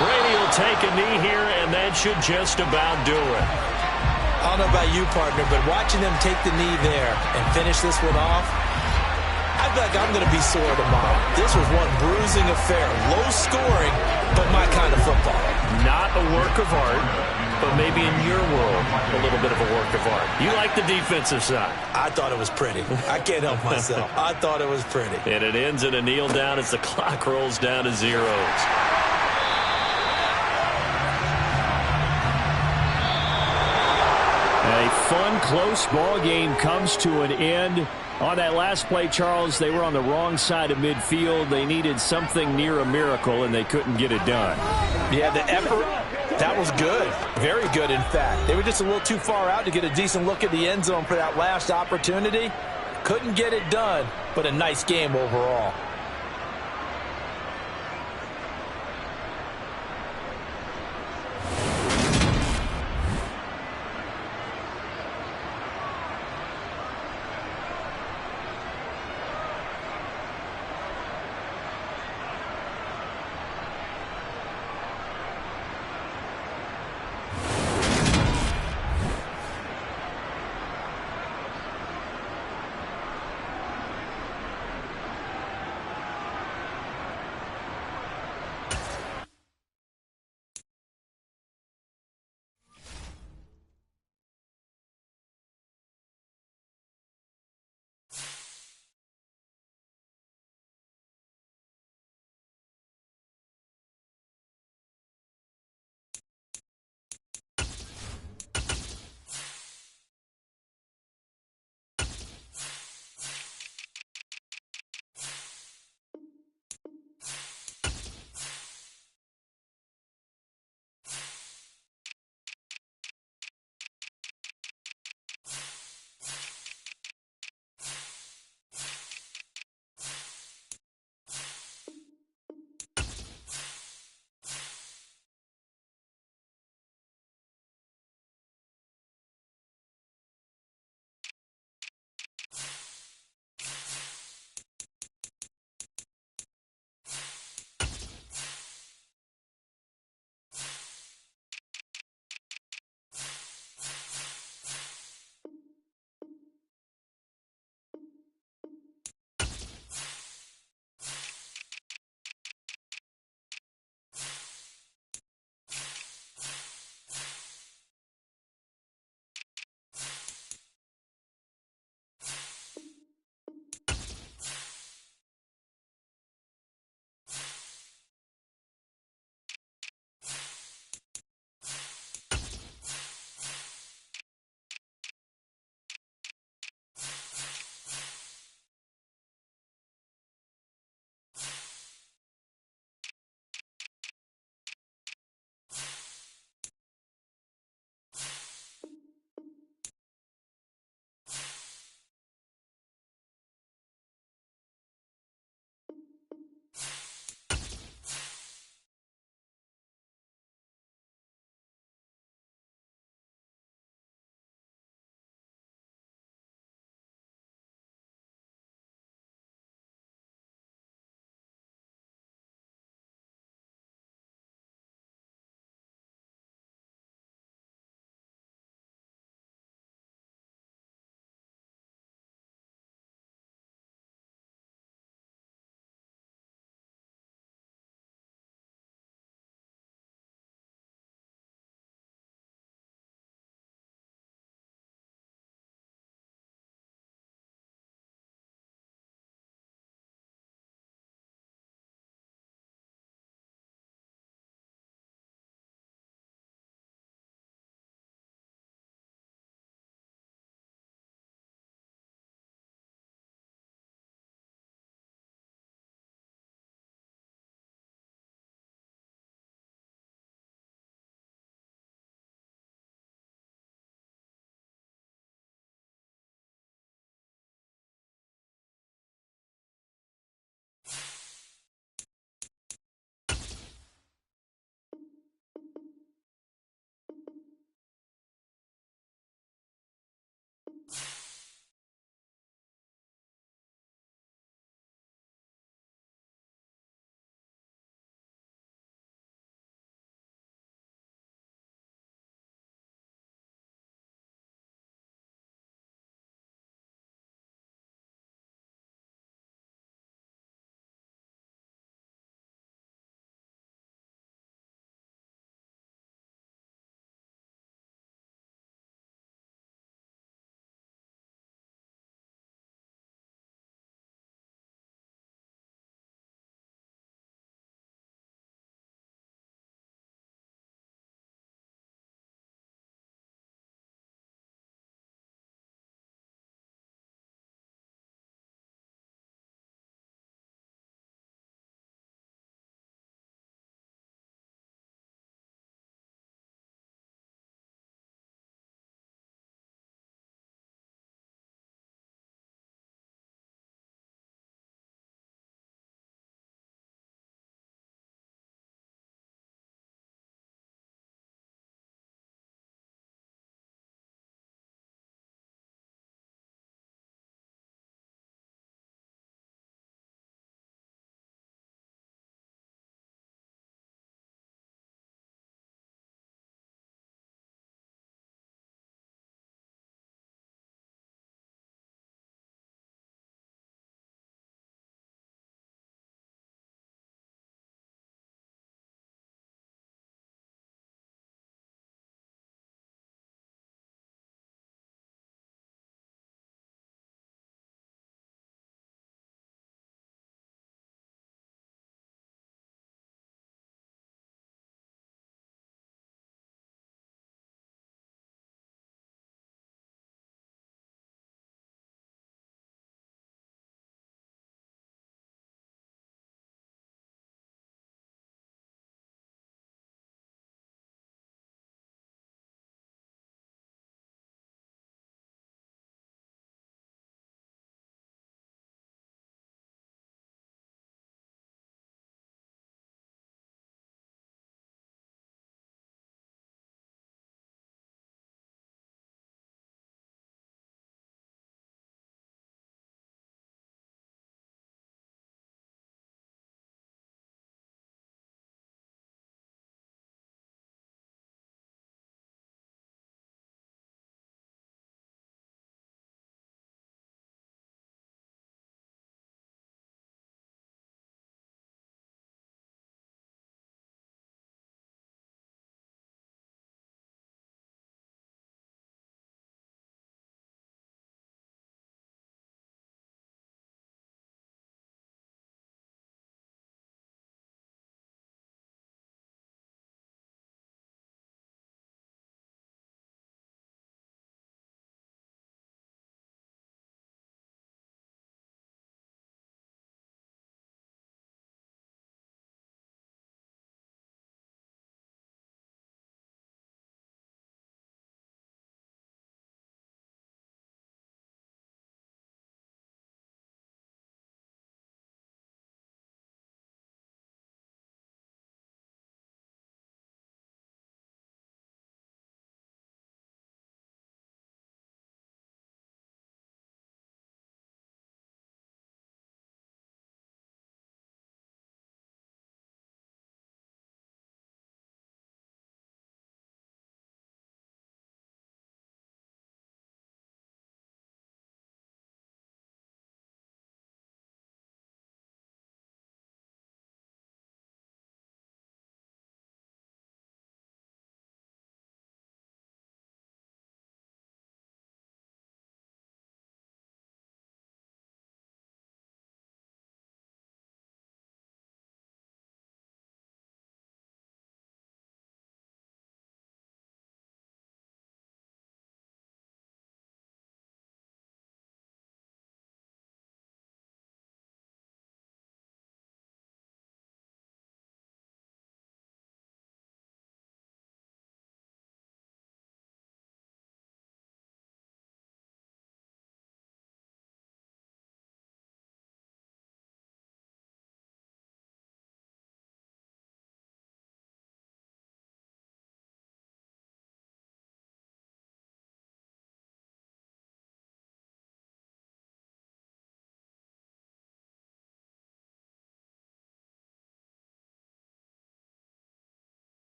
[SPEAKER 2] Brady will take a knee here, and that should just about do it.
[SPEAKER 3] I don't know about you, partner, but watching them take the knee there and finish this one off, I feel like I'm going to be sore tomorrow. This was one bruising affair. Low scoring, but my kind of football.
[SPEAKER 2] Not a work of art, but maybe in your world, a little bit of a work of art. You like the defensive side.
[SPEAKER 3] I thought it was pretty. I can't help myself. I thought it was pretty.
[SPEAKER 2] And it ends in a kneel down as the clock rolls down to zeros. A fun, close ball game comes to an end. On that last play, Charles, they were on the wrong side of midfield. They needed something near a miracle, and they couldn't get it done.
[SPEAKER 3] Yeah, the effort, that was good. Very good, in fact. They were just a little too far out to get a decent look at the end zone for that last opportunity. Couldn't get it done, but a nice game overall.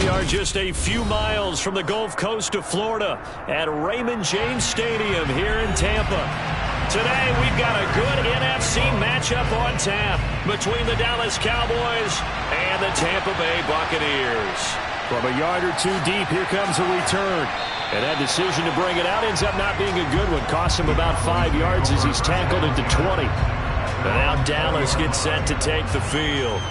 [SPEAKER 2] We are just a few miles from the Gulf Coast of Florida at Raymond James Stadium here in Tampa. Today, we've got a good NFC matchup on tap between the Dallas Cowboys and the Tampa Bay Buccaneers. From a yard or two deep, here comes a return. And that decision to bring it out ends up not being a good one. Cost him about 5 yards as he's tackled into 20. And now Dallas gets set to take the field.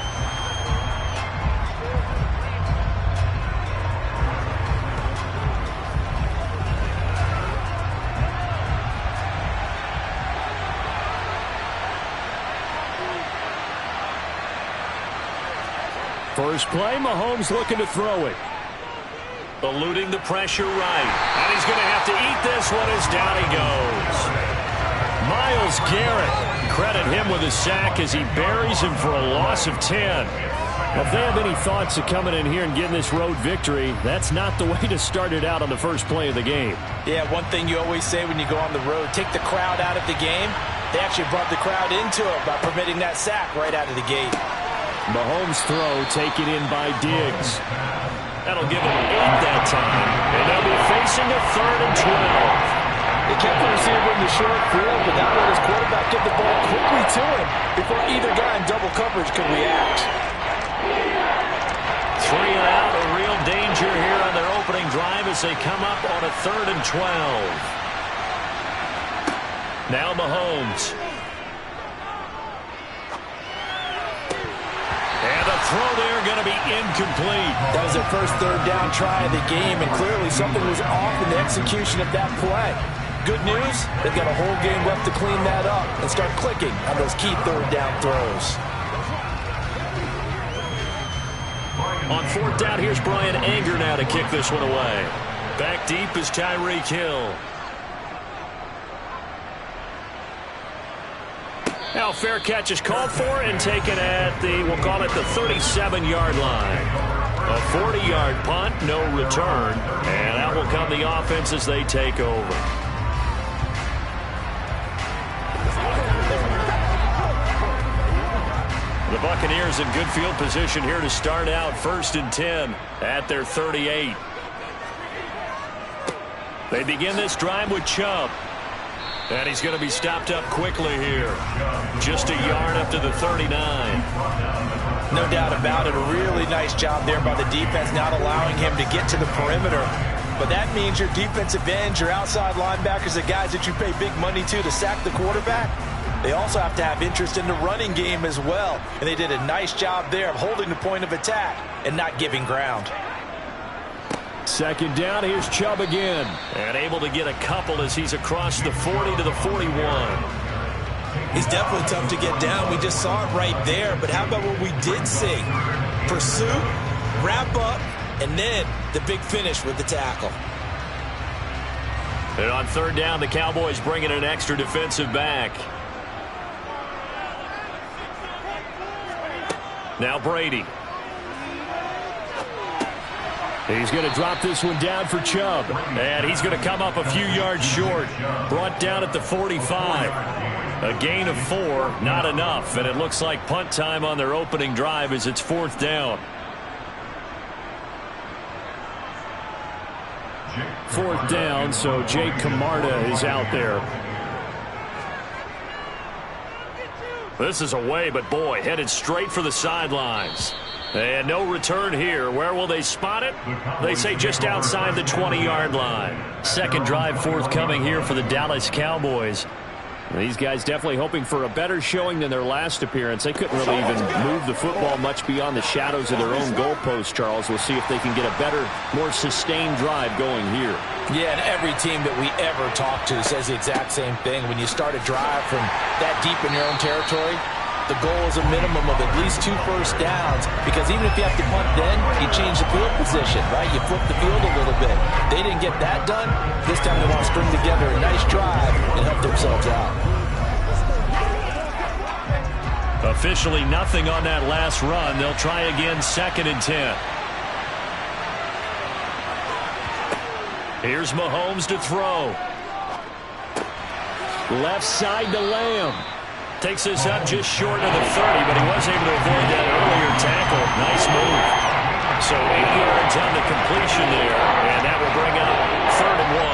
[SPEAKER 2] First play, Mahomes looking to throw it. Eluding the pressure right. And he's going to have to eat this one as down he goes. Myles Garrett, credit him with a sack as he buries him for a loss of 10. If they have any thoughts of coming in here and getting this road victory, that's not the way to start it out on the first play of the game.
[SPEAKER 3] Yeah, one thing you always say when you go on the road, take the crowd out of the game. They actually brought the crowd into it by permitting that sack right out of the gate.
[SPEAKER 2] Mahomes' throw taken in by Diggs. That'll give him 8 that time. And they'll be facing a 3rd and 12.
[SPEAKER 3] They kept the receiver in the short field, but that let his quarterback get the ball quickly to him before either guy in double coverage could react.
[SPEAKER 2] 3 and out, a real danger here on their opening drive as they come up on a 3rd and 12. Now Mahomes. And the throw there going to be incomplete.
[SPEAKER 3] That was their first 3rd down try of the game, and clearly something was off in the execution of that play. Good news, they've got a whole game left to clean that up and start clicking on those key 3rd down throws.
[SPEAKER 2] On 4th down, here's Brian Anger now to kick this one away. Back deep is Tyreek Hill. Now fair catch is called for and taken at the, we'll call it the 37-yard line. A 40-yard punt, no return, and out will come the offense as they take over. The Buccaneers in good field position here to start out 1st and 10 at their 38. They begin this drive with Chubb. And he's going to be stopped up quickly here. Just a yard up to the 39.
[SPEAKER 3] No doubt about it. A really nice job there by the defense, not allowing him to get to the perimeter. But that means your defensive ends, your outside linebackers, the guys that you pay big money to sack the quarterback, they also have to have interest in the running game as well. And they did a nice job there of holding the point of attack and not giving ground.
[SPEAKER 2] 2nd down, here's Chubb again. And able to get a couple as he's across the 40 to the 41.
[SPEAKER 3] He's definitely tough to get down. We just saw it right there. But how about what we did see? Pursuit, wrap up, and then the big finish with the tackle.
[SPEAKER 2] And on 3rd down, the Cowboys bring in an extra defensive back. Now Brady. He's going to drop this one down for Chubb. And he's going to come up a few yards short. Brought down at the 45. A gain of 4, not enough. And it looks like punt time on their opening drive as it's 4th down. 4th down, so Jake Camarda is out there. This is away, but boy, headed straight for the sidelines. And no return here. Where will they spot it? They say just outside the 20-yard line. 2nd drive forthcoming here for the Dallas Cowboys. These guys definitely hoping for a better showing than their last appearance. They couldn't really even move the football much beyond the shadows of their own goalpost, Charles. We'll see if they can get a better, more sustained drive going here.
[SPEAKER 3] Yeah, and every team that we ever talk to says the exact same thing. When you start a drive from that deep in your own territory, the goal is a minimum of at least 2 first downs, because even if you have to punt then, you change the field position, right? You flip the field a little bit. They didn't get that done. This time they want to string together a nice drive and help themselves out.
[SPEAKER 2] Officially nothing on that last run. They'll try again 2nd and 10. Here's Mahomes to throw. Left side to Lamb. Takes this up just short of the 30, but he was able to avoid that earlier tackle. Nice move. So 8 yards on the completion there, and that will bring up 3rd and 1.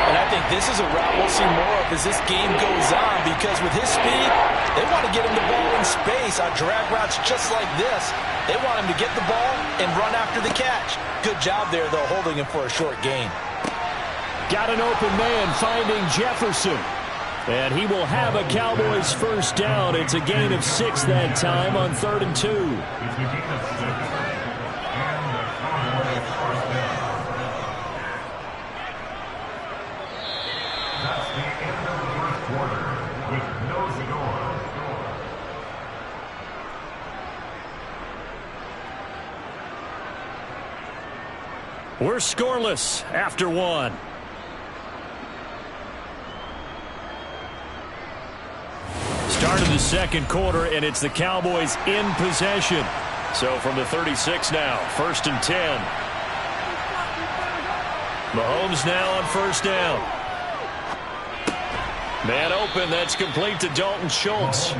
[SPEAKER 3] And I think this is a route we'll see more of as this game goes on, because with his speed, they want to get him the ball in space on drag routes just like this. They want him to get the ball and run after the catch. Good job there, though, holding him for a short gain.
[SPEAKER 2] Got an open man finding Jefferson. And he will have a Cowboys first down. It's a gain of 6 that time on 3rd and 2.
[SPEAKER 5] That's the end of the first quarter with no score.
[SPEAKER 2] We're scoreless after 1. Start of the second quarter, and it's the Cowboys in possession. So from the 36 now, 1st and 10. Mahomes now on 1st down. Man open, that's complete to Dalton Schultz.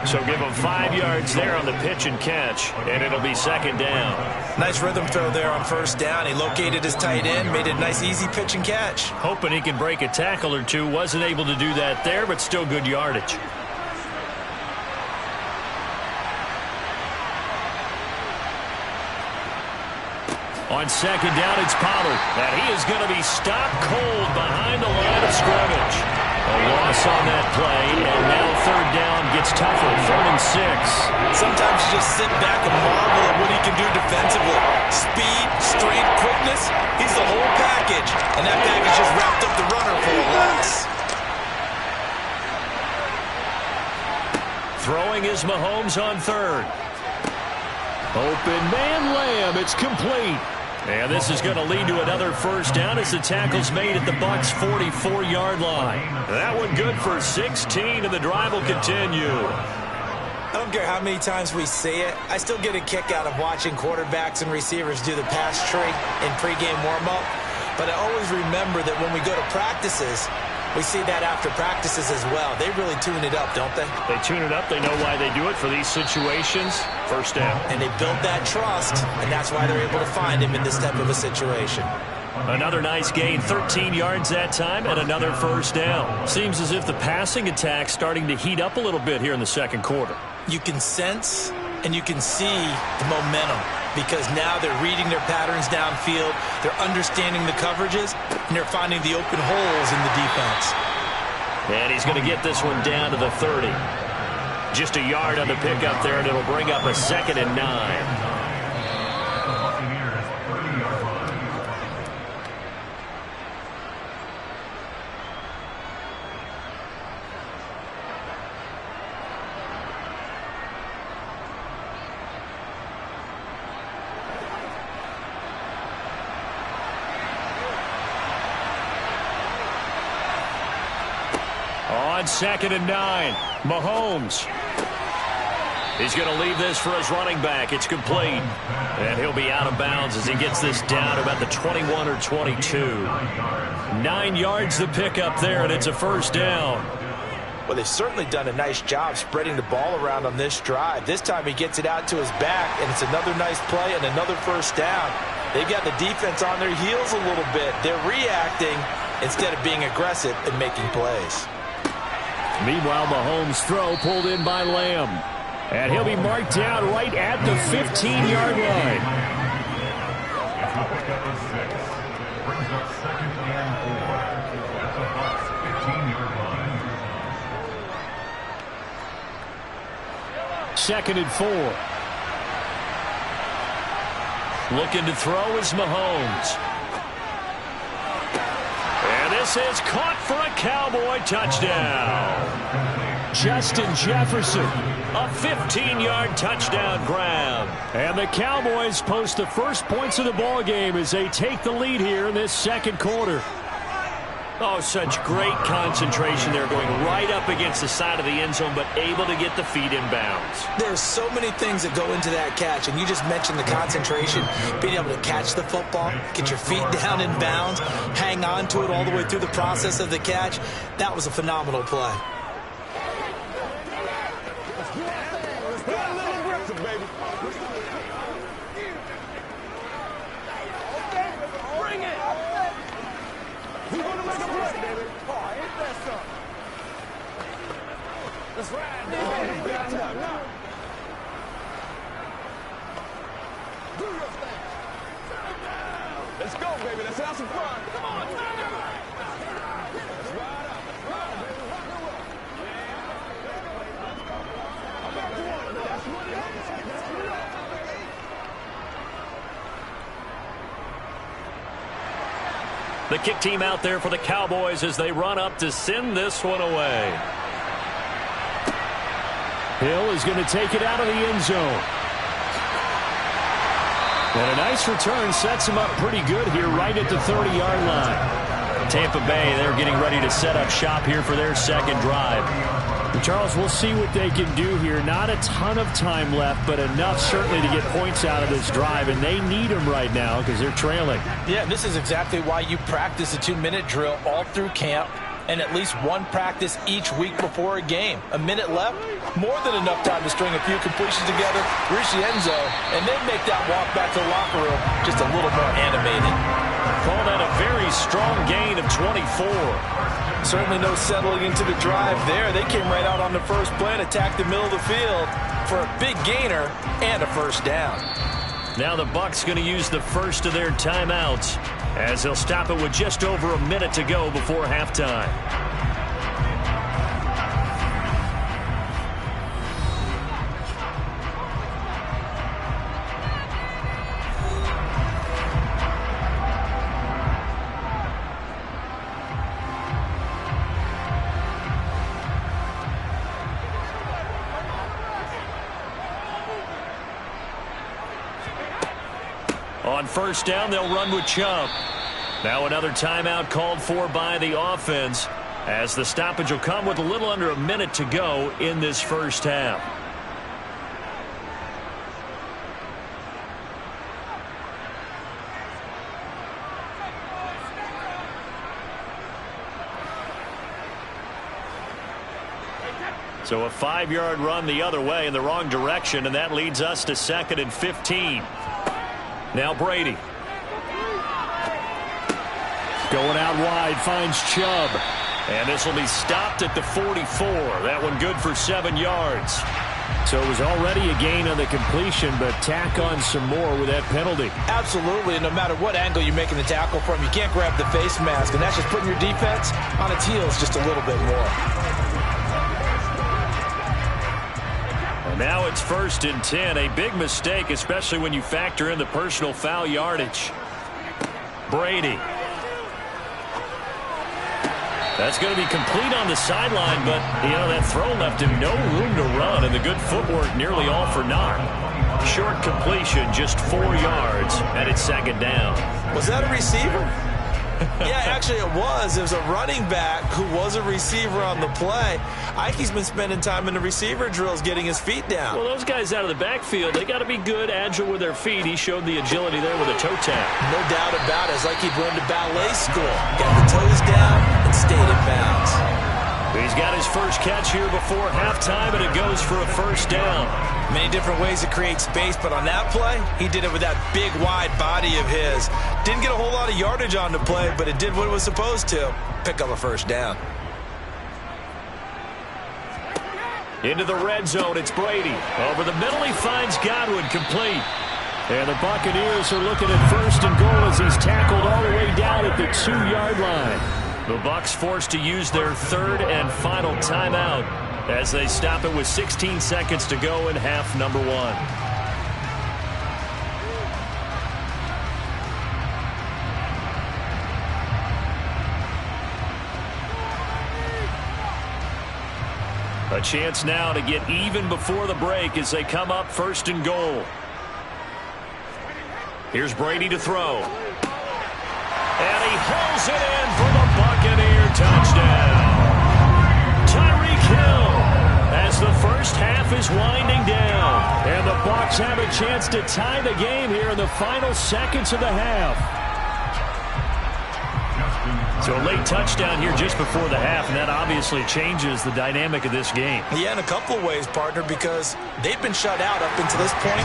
[SPEAKER 2] So give him 5 yards there on the pitch and catch, and it'll be 2nd down.
[SPEAKER 3] Nice rhythm throw there on 1st down. He located his tight end, made it a nice easy pitch and catch.
[SPEAKER 2] Hoping he can break a tackle or two. Wasn't able to do that there, but still good yardage. On 2nd down, it's Pollard. And he is going to be stopped cold behind the line of scrimmage. A loss on that play, and now 3rd down gets tougher. 3rd and 6.
[SPEAKER 3] Sometimes you just sit back and marvel at what he can do defensively. Speed, strength, quickness, he's the whole package. And that package just wrapped up the runner for a loss.
[SPEAKER 2] Throwing is Mahomes on 3rd. Open man Lamb, it's complete. And this is going to lead to another first down as the tackle's made at the Bucs' 44-yard line. That one good for 16, and the drive will continue.
[SPEAKER 3] I don't care how many times we say it, I still get a kick out of watching quarterbacks and receivers do the pass tree in pregame warm-up. But I always remember that when we go to practices, we see that after practices as well. They really tune it up, don't they?
[SPEAKER 2] They tune it up. They know why they do it for these situations. First down.
[SPEAKER 3] And they build that trust, and that's why they're able to find him in this type of a situation.
[SPEAKER 2] Another nice gain, 13 yards that time, and another first down. Seems as if the passing attack's starting to heat up a little bit here in the second quarter.
[SPEAKER 3] You can sense and you can see the momentum, because now they're reading their patterns downfield, they're understanding the coverages, and they're finding the open holes in the defense.
[SPEAKER 2] And he's going to get this one down to the 30. Just a yard on the pickup there, and it'll bring up a 2nd and 9. On 2nd and 9, Mahomes. He's going to leave this for his running back. It's complete. And he'll be out of bounds as he gets this down about the 21 or 22. 9 yards the pickup there, and it's a first down.
[SPEAKER 3] Well, they've certainly done a nice job spreading the ball around on this drive. This time he gets it out to his back, and it's another nice play and another first down. They've got the defense on their heels a little bit. They're reacting instead of being aggressive and making plays.
[SPEAKER 2] Meanwhile, Mahomes' throw pulled in by Lamb. And he'll be marked down right at the 15-yard line.
[SPEAKER 5] Brings up 2nd and 4 at the Bucs' 15-yard line.
[SPEAKER 2] 2nd and 4. Looking to throw is Mahomes. And this is caught for a Cowboy touchdown. Justin Jefferson, a 15-yard touchdown grab. And the Cowboys post the first points of the ball game as they take the lead here in this second quarter. Oh, such great concentration there, going right up against the side of the end zone, but able to get the feet in bounds.
[SPEAKER 3] There's so many things that go into that catch, and you just mentioned the concentration, being able to catch the football, get your feet down in bounds, hang on to it all the way through the process of the catch. That was a phenomenal play.
[SPEAKER 4] Let's ride, dog. Do your thing. Let's go, baby. Let's have some fun. Come on, turn it right. Let's ride up. Let's ride, baby. Rock and roll. Yeah. I'm back to one. That's what it is. That's what it is.
[SPEAKER 2] The kick team out there for the Cowboys as they run up to send this one away. Hill is going to take it out of the end zone. And a nice return sets him up pretty good here right at the 30-yard line. Tampa Bay, they're getting ready to set up shop here for their second drive.
[SPEAKER 6] And Charles, we'll see what they can do here. Not a ton of time left, but enough certainly to get points out of this drive, and they need them right now because they're trailing.
[SPEAKER 3] Yeah, this is exactly why you practice a 2-minute drill all through camp and at least one practice each week before a game. A minute left, more than enough time to string a few completions together, reach the end zone, and then make that walk back to the locker room just a little more animated.
[SPEAKER 2] Call that a very strong gain of 24.
[SPEAKER 3] Certainly no settling into the drive there. They came right out on the first play and attacked the middle of the field for a big gainer and a first down.
[SPEAKER 2] Now the Bucs going to use the first of their timeouts as they'll stop it with just over a minute to go before halftime. On first down, they'll run with Chubb. Now another timeout called for by the offense as the stoppage will come with a little under a minute to go in this first half. So a 5-yard run the other way in the wrong direction, and that leads us to 2nd and 15. Now Brady.
[SPEAKER 6] Going out wide, finds Chubb.
[SPEAKER 2] And this will be stopped at the 44. That one good for 7 yards.
[SPEAKER 6] So it was already a gain on the completion, but tack on some more with that penalty.
[SPEAKER 3] Absolutely, and no matter what angle you're making the tackle from, you can't grab the face mask, and that's just putting your defense on its heels just a little bit more.
[SPEAKER 2] Now it's 1st and 10. A big mistake, especially when you factor in the personal foul yardage. Brady. That's going to be complete on the sideline, but, you know, that throw left him no room to run, and the good footwork nearly all for naught. Short completion, just 4 yards, and it's 2nd down.
[SPEAKER 3] Was that a receiver? Yeah, actually it was. It was a running back who was a receiver on the play. Ikey's been spending time in the receiver drills getting his feet down.
[SPEAKER 2] Well, those guys out of the backfield, they got to be good, agile with their feet. He showed the agility there with a toe tap.
[SPEAKER 3] No doubt about it. It's like he'd run to ballet school. Got the toes down and stayed in bounds.
[SPEAKER 2] He's got his first catch here before halftime, and it goes for a first down.
[SPEAKER 3] Many different ways to create space, but on that play, he did it with that big, wide body of his. Didn't get a whole lot of yardage on the play, but it did what it was supposed to. Pick up a first down.
[SPEAKER 2] Into the red zone, it's Brady. Over the middle, he finds Godwin, complete.
[SPEAKER 6] And the Buccaneers are looking at 1st and goal as he's tackled all the way down at the 2-yard line.
[SPEAKER 2] The Bucs forced to use their 3rd and final timeout as they stop it with 16 seconds to go in half number 1. A chance now to get even before the break as they come up 1st and goal. Here's Brady to throw. And he hauls it in for the Buccaneer touchdown. Tyreek Hill as the first half is winding down.
[SPEAKER 6] And the Bucs have a chance to tie the game here in the final seconds of the half.
[SPEAKER 2] So a late touchdown here just before the half, and that obviously changes the dynamic of this game.
[SPEAKER 3] Yeah, in a couple of ways, partner, because they've been shut out up until this point.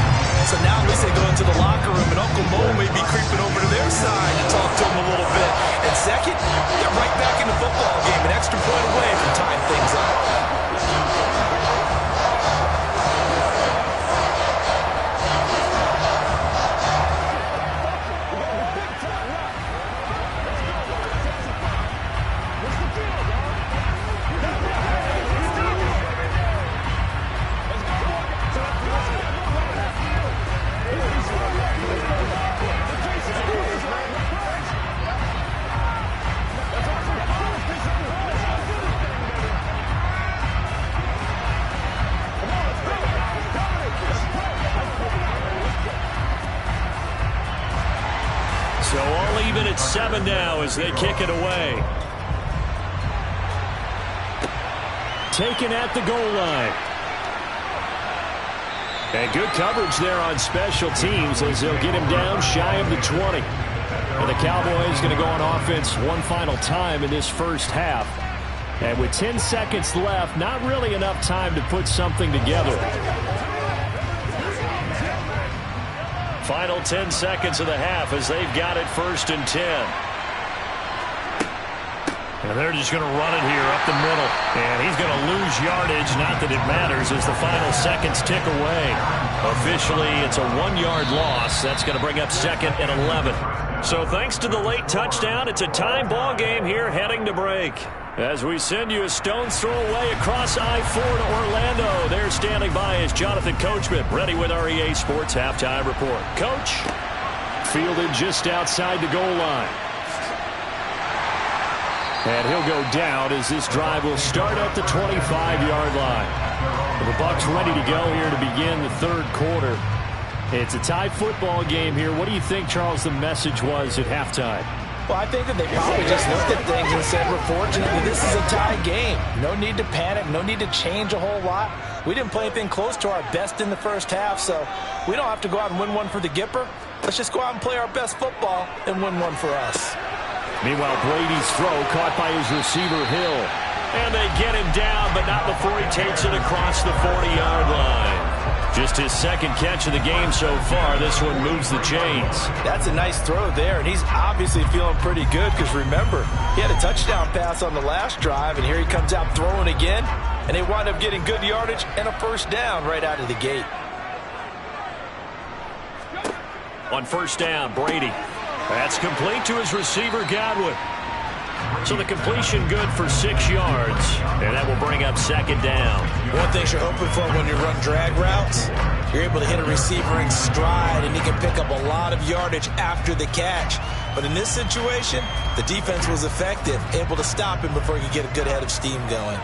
[SPEAKER 3] So now at least they go into the locker room, and Uncle Mo may be creeping over to their side to talk to them a little bit. And second, they're right back in the football game, an extra point away from tying things up.
[SPEAKER 2] 7 now as they kick it away. Taken at the goal line. And good coverage there on special teams as they'll get him down shy of the 20. And the Cowboys going to go on offense one final time in this first half. And with 10 seconds left, not really enough time to put something together. Final 10 seconds of the half as they've got it 1st and 10. And they're just going to run it here up the middle. And he's going to lose yardage. Not that it matters as the final seconds tick away. Officially, it's a 1-yard loss. That's going to bring up 2nd and 11. So thanks to the late touchdown, it's a time ball game here heading to break. As we send you a stone's throw away across I-4 to Orlando. There standing by is Jonathan Coachman, ready with our EA Sports Halftime Report. Coach. Fielded just outside the goal line. And he'll go down as this drive will start at the 25-yard line. The Bucs ready to go here to begin the 3rd quarter. It's a tied football game here. What do you think, Charles, the message was at halftime?
[SPEAKER 3] Well, I think that they probably just looked at things and said, we're fortunate that this is a tie game. No need to panic. No need to change a whole lot. We didn't play anything close to our best in the first half, so we don't have to go out and win one for the Gipper. Let's just go out and play our best football and win one for us.
[SPEAKER 2] Meanwhile, Brady's throw caught by his receiver, Hill. And they get him down, but not before he takes it across the 40-yard line. Just his 2nd catch of the game so far. This one moves the chains.
[SPEAKER 3] That's a nice throw there, and he's obviously feeling pretty good because, remember, he had a touchdown pass on the last drive, and here he comes out throwing again, and they wind up getting good yardage and a 1st down right out of the gate.
[SPEAKER 2] On 1st down, Brady. That's complete to his receiver, Godwin. So the completion good for 6 yards, and that will bring up 2nd down.
[SPEAKER 3] One thing you're hoping for when you run drag routes, you're able to hit a receiver in stride, and he can pick up a lot of yardage after the catch. But in this situation, the defense was effective, able to stop him before he could get a good head of steam going.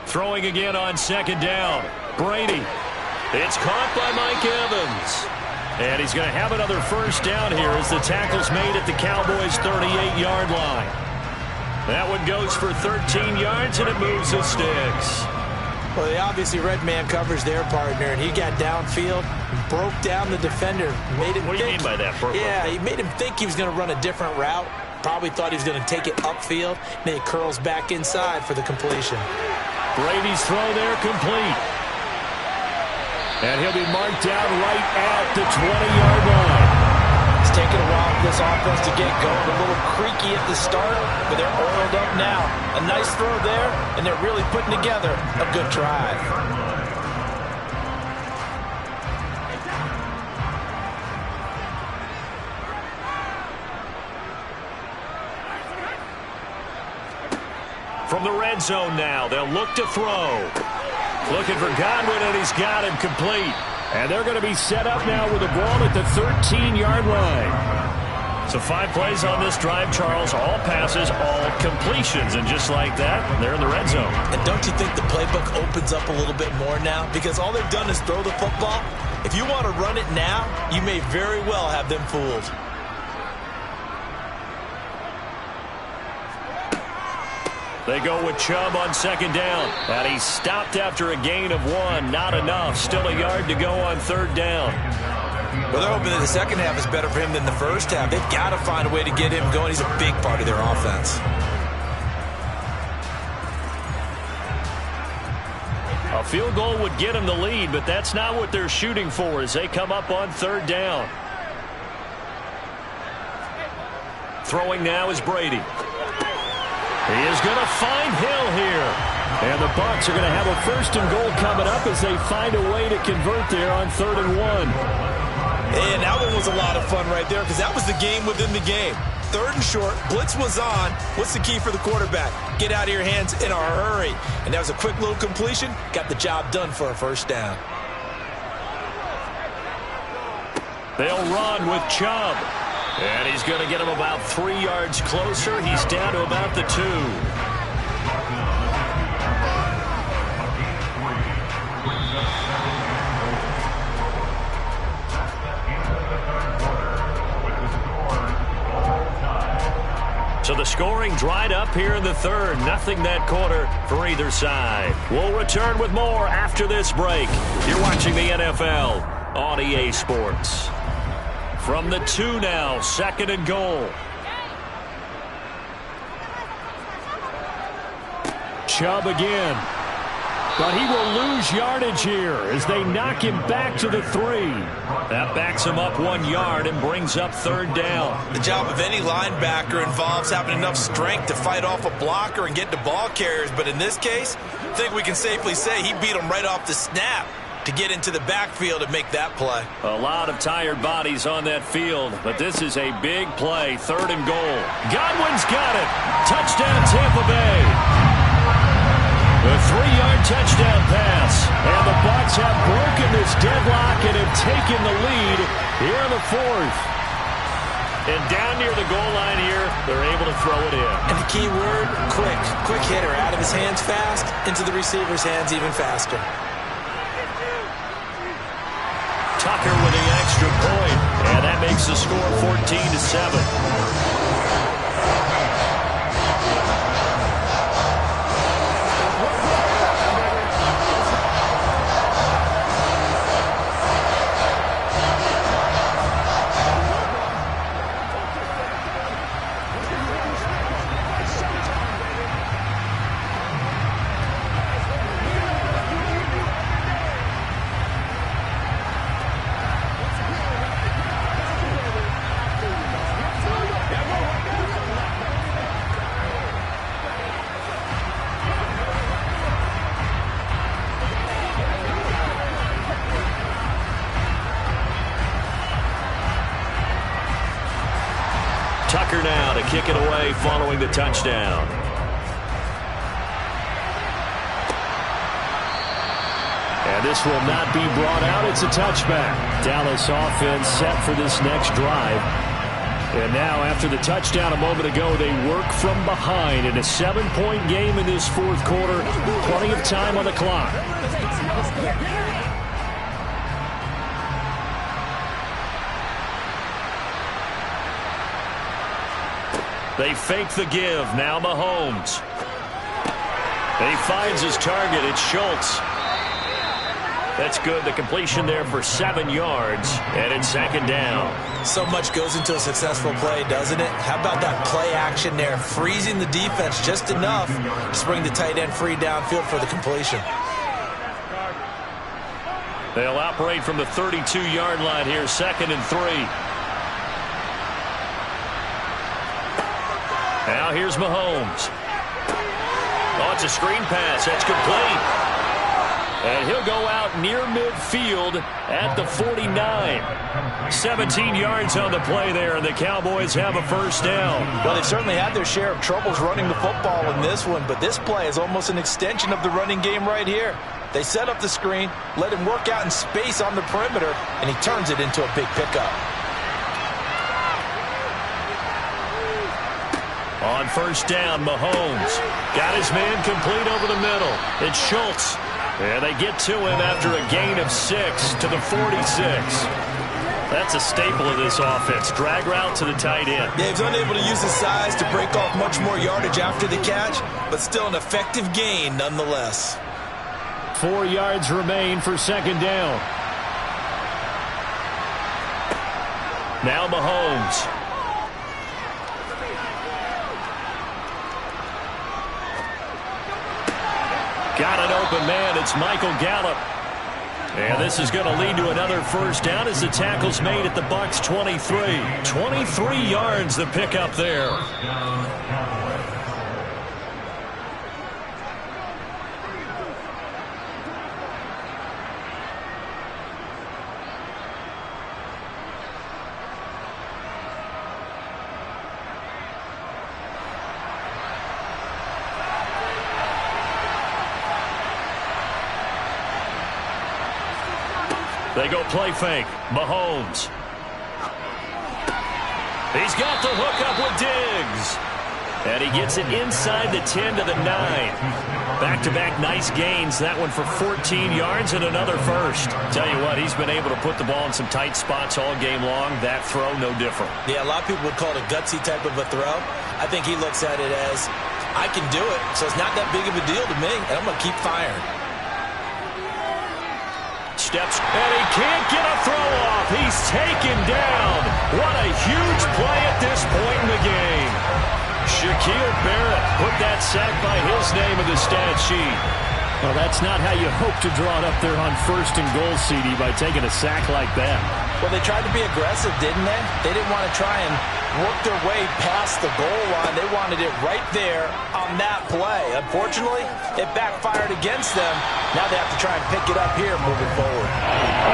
[SPEAKER 2] Throwing again on 2nd down. Brady. It's caught by Mike Evans. And he's going to have another 1st down here as the tackle's made at the Cowboys' 38-yard line. That one goes for 13 yards, and it moves the sticks.
[SPEAKER 3] Well, they obviously read man coverage their partner, and he got downfield, broke down the defender. Made him
[SPEAKER 2] what do you mean by that?
[SPEAKER 3] Yeah, he made him think he was going to run a different route. Probably thought he was going to take it upfield. Then he curls back inside for the completion.
[SPEAKER 2] Brady's throw there complete. And he'll be marked down right at the 20-yard line.
[SPEAKER 3] It's taken a while for this offense to get going. A little creaky at the start, but they're oiled up now. A nice throw there, and they're really putting together a good drive.
[SPEAKER 2] From the red zone now, they'll look to throw. Looking for Godwin, and he's got him complete. And they're going to be set up now with the ball at the 13-yard line. So 5 plays on this drive, Charles. All passes, all completions. And just like that, they're in the red zone.
[SPEAKER 3] And don't you think the playbook opens up a little bit more now? Because all they've done is throw the football. If you want to run it now, you may very well have them fooled.
[SPEAKER 2] They go with Chubb on 2nd down. And he's stopped after a gain of 1. Not enough. Still a yard to go on 3rd down.
[SPEAKER 3] Well, they're hoping that the second half is better for him than the first half. They've got to find a way to get him going. He's a big part of their offense.
[SPEAKER 2] A field goal would get them the lead, but that's not what they're shooting for as they come up on 3rd down. Throwing now is Brady. He is going to find Hill here. And the Bucs are going to have a 1st and goal coming up as they find a way to convert there on 3rd and 1.
[SPEAKER 3] And that one was a lot of fun right there because that was the game within the game. 3rd and short, blitz was on. What's the key for the quarterback? Get out of your hands in a hurry. And that was a quick little completion. Got the job done for a 1st down.
[SPEAKER 2] They'll run with Chubb. And he's going to get him about 3 yards closer. He's down to about the 2. So the scoring dried up here in the third. Nothing that quarter for either side. We'll return with more after this break. You're watching the NFL on EA Sports. From the 2 now, 2nd and goal.
[SPEAKER 6] Chubb again. But he will lose yardage here as they knock him back to the 3.
[SPEAKER 2] That backs him up 1 yard and brings up 3rd down.
[SPEAKER 3] The job of any linebacker involves having enough strength to fight off a blocker and get to ball carriers. But in this case, I think we can safely say he beat him right off the snap to get into the backfield and make that play.
[SPEAKER 2] A lot of tired bodies on that field, but this is a big play. 3rd and goal. Godwin's got it. Touchdown, Tampa Bay. A 3-yard touchdown pass. And the Bucs have broken this deadlock and have taken the lead here in the 4th. And down near the goal line here, they're able to throw it in.
[SPEAKER 3] And the key word, quick. Quick hitter. Out of his hands fast, into the receiver's hands even faster.
[SPEAKER 2] Tucker with the extra point. And that makes the score 14-7. Tucker now to kick it away following the touchdown.
[SPEAKER 6] And this will not be brought out. It's a touchback. Dallas offense set for this next drive. And now after the touchdown a moment ago, they work from behind in a 7-point game in this 4th quarter. Plenty of time on the clock.
[SPEAKER 2] They fake the give. Now Mahomes. And he finds his target. It's Schultz. That's good. The completion there for 7 yards. And it's 2nd down.
[SPEAKER 3] So much goes into a successful play, doesn't it? How about that play action there? Freezing the defense just enough to bring the tight end free downfield for the completion.
[SPEAKER 2] They'll operate from the 32-yard line here. 2nd and 3. Now here's Mahomes. Oh, it's a screen pass. That's complete. And he'll go out near midfield at the 49. 17 yards on the play there, and the Cowboys have a 1st down.
[SPEAKER 3] Well, they've certainly had their share of troubles running the football in this one, but this play is almost an extension of the running game right here. They set up the screen, let him work out in space on the perimeter, and he turns it into a big pickup.
[SPEAKER 2] On 1st down, Mahomes got his man complete over the middle. It's Schultz. And they get to him after a gain of 6 to the 46. That's a staple of this offense. Drag route to the tight end.
[SPEAKER 3] Yeah, he's unable to use his size to break off much more yardage after the catch, but still an effective gain nonetheless.
[SPEAKER 6] 4 yards remain for 2nd down.
[SPEAKER 2] Now Mahomes. Got an open man. It's Michael Gallup. And this is going to lead to another 1st down as the tackle's made at the Bucs 23. 23 yards the pickup there. They go play fake. Mahomes. He's got the hookup with Diggs.
[SPEAKER 6] And he gets it inside the 10 to the 9. Back-to-back nice gains. That one for 14 yards and another first. Tell you what, he's been able to put the ball in some tight spots all game long. That throw, no different.
[SPEAKER 3] Yeah, a lot of people would call it a gutsy type of a throw. I think he looks at it as, I can do it, so it's not that big of a deal to me, and I'm going to keep firing.
[SPEAKER 6] Steps, and he can't get a throw off. He's taken down. What a huge play at this point in the game. Shaquille Barrett put that sack by his name in the stat sheet. Well, that's not how you hope to draw it up there on 1st and goal, CD, by taking a sack like that.
[SPEAKER 3] Well, they tried to be aggressive, didn't they? They didn't want to try and work their way past the goal line. They wanted it right there on that play. Unfortunately, it backfired against them. Now they have to try and pick it up here moving forward.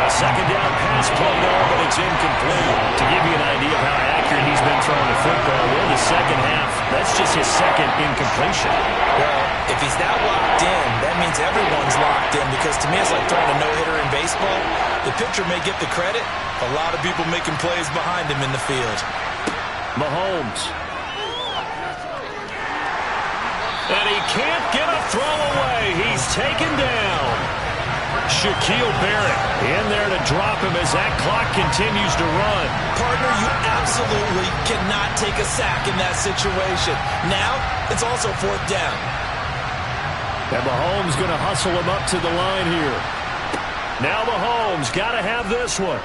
[SPEAKER 6] Second down pass play there, but it's incomplete. To give you an idea of how accurate he's been throwing the football, in the second half, that's just his second incompletion.
[SPEAKER 3] Well, if he's now locked in, that means everyone's locked in, because to me it's like throwing a no-hitter in baseball. The pitcher may get the credit. A lot of people making plays behind him in the field.
[SPEAKER 6] Mahomes. And he can't get a throw away. He's taken down. Shaquille Barrett in there to drop him as that clock continues to run.
[SPEAKER 3] Partner, you absolutely cannot take a sack in that situation. Now, it's also 4th down.
[SPEAKER 6] And Mahomes going to hustle him up to the line here. Now Mahomes got to have this one.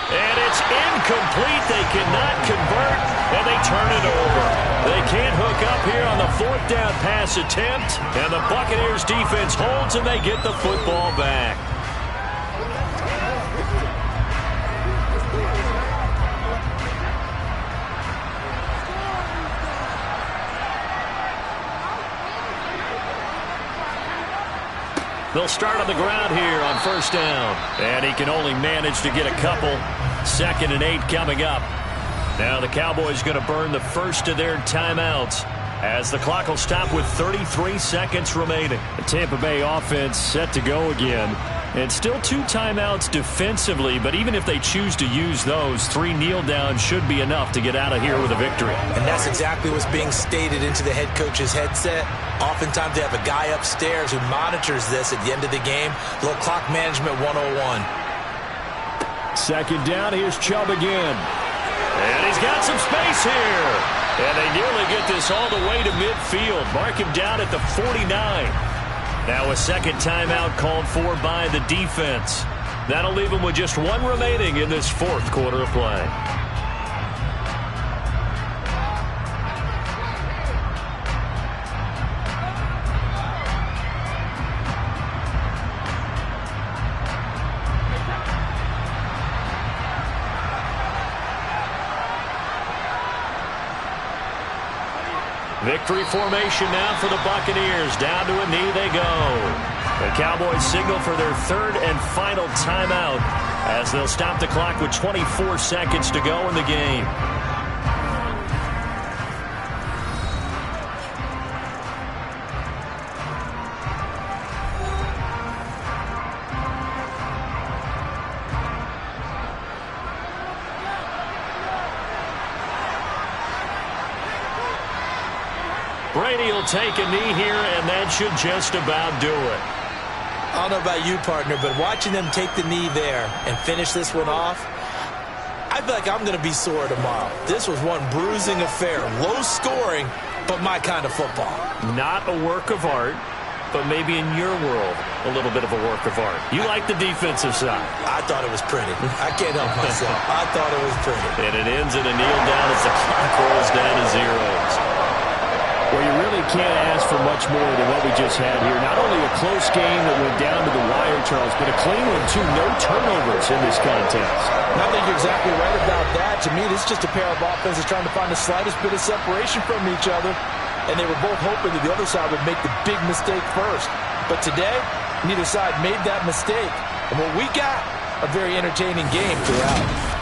[SPEAKER 6] And it's incomplete. They cannot convert, and they turn it over. They can't hook up here on the 4th down pass attempt, and the Buccaneers defense holds, and they get the football back. They'll start on the ground here on 1st down. And he can only manage to get a couple. 2nd and 8 coming up. Now the Cowboys going to burn the first of their timeouts as the clock will stop with 33 seconds remaining. The Tampa Bay offense set to go again. And still 2 timeouts defensively, but even if they choose to use those, 3 kneel downs should be enough to get out of here with a victory.
[SPEAKER 3] And that's exactly what's being stated into the head coach's headset. Oftentimes they have a guy upstairs who monitors this at the end of the game. A little clock management 101.
[SPEAKER 6] 2nd down, here's Chubb again. And he's got some space here. And they nearly get this all the way to midfield. Mark him down at the 49. Now a second timeout called for by the defense. That'll leave them with just 1 remaining in this 4th quarter of play. Victory formation now for the Buccaneers. Down to a knee they go. The Cowboys signal for their 3rd and final timeout as they'll stop the clock with 24 seconds to go in the game. Brady will take a knee here, and that should just about do it.
[SPEAKER 3] I don't know about you, partner, but watching them take the knee there and finish this one off, I feel like I'm going to be sore tomorrow. This was one bruising affair. Low scoring, but my kind of football.
[SPEAKER 6] Not a work of art, but maybe in your world, a little bit of a work of art. You like the defensive side.
[SPEAKER 3] I thought it was pretty. I can't help myself. I thought it was pretty.
[SPEAKER 6] And it ends in a kneel down as the clock rolls down to zeros. Well, you really can't ask for much more than what we just had here. Not only a close game that went down to the wire, Charles, but a clean one, too. No turnovers in this contest.
[SPEAKER 3] And I think you're exactly right about that. To me, this is just a pair of offenses trying to find the slightest bit of separation from each other. And they were both hoping that the other side would make the big mistake first. But today, neither side made that mistake. And what we got, a very entertaining game throughout.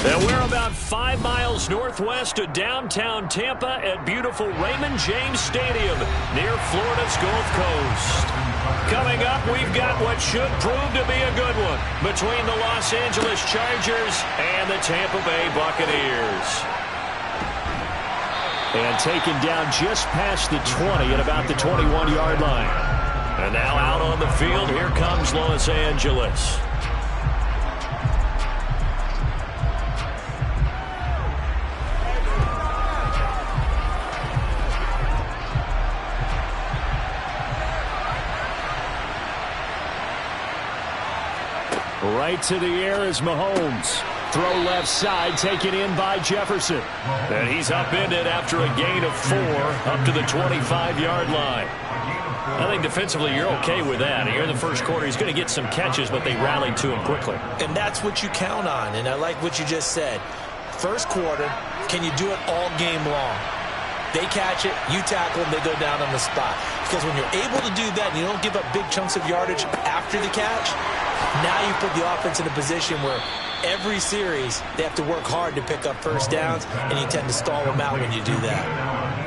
[SPEAKER 2] And we're about 5 miles northwest of downtown Tampa at beautiful Raymond James Stadium near Florida's Gulf Coast. Coming up, we've got what should prove to be a good one between the Los Angeles Chargers and the Tampa Bay Buccaneers.
[SPEAKER 6] And taken down just past the 20 at about the 21-yard line.
[SPEAKER 2] And now out on the field, here comes Los Angeles.
[SPEAKER 6] Right to the air is Mahomes. Throw left side, taken in by Jefferson.
[SPEAKER 2] And he's upended after a gain of 4 up to the 25-yard line. I think defensively you're okay with that. Here in the first quarter, he's going to get some catches, but they rallied to him quickly.
[SPEAKER 3] And that's what you count on, and I like what you just said. First quarter, can you do it all game long? They catch it, you tackle them, they go down on the spot. Because when you're able to do that and you don't give up big chunks of yardage after the catch, now you put the offense in a position where every series they have to work hard to pick up first downs, and you tend to stall them out when you do that.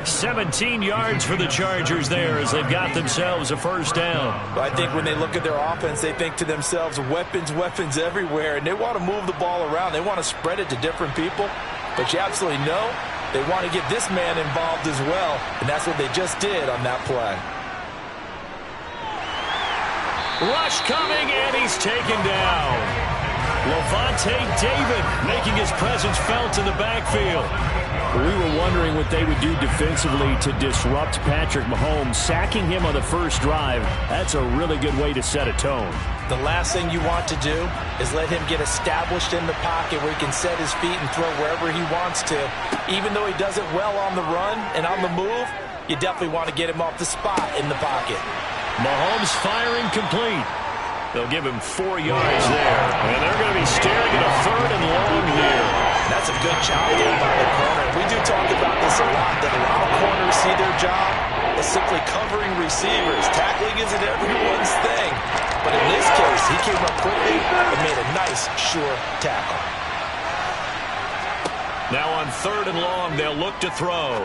[SPEAKER 2] 17 yards for the Chargers there as they've got themselves a first down.
[SPEAKER 3] I think when they look at their offense, they think to themselves, weapons, weapons everywhere, and they want to move the ball around. They want to spread it to different people, but you absolutely know they want to get this man involved as well, and that's what they just did on that play.
[SPEAKER 2] Rush coming, and he's taken down. Lavonte David making his presence felt in the backfield.
[SPEAKER 6] We were wondering what they would do defensively to disrupt Patrick Mahomes. Sacking him on the first drive, that's a really good way to set a tone.
[SPEAKER 3] The last thing you want to do is let him get established in the pocket where he can set his feet and throw wherever he wants to. Even though he does it well on the run and on the move, you definitely want to get him off the spot in the pocket.
[SPEAKER 2] Mahomes firing complete. They'll give him 4 yards there. And they're going to be staring at a 3rd and long here.
[SPEAKER 3] That's a good job there by the corner. We do talk about this a lot, that a lot of corners see their job as simply covering receivers. Tackling isn't everyone's thing. But in this case, he came up quickly and made a nice, sure tackle.
[SPEAKER 2] Now on 3rd and long, they'll look to throw.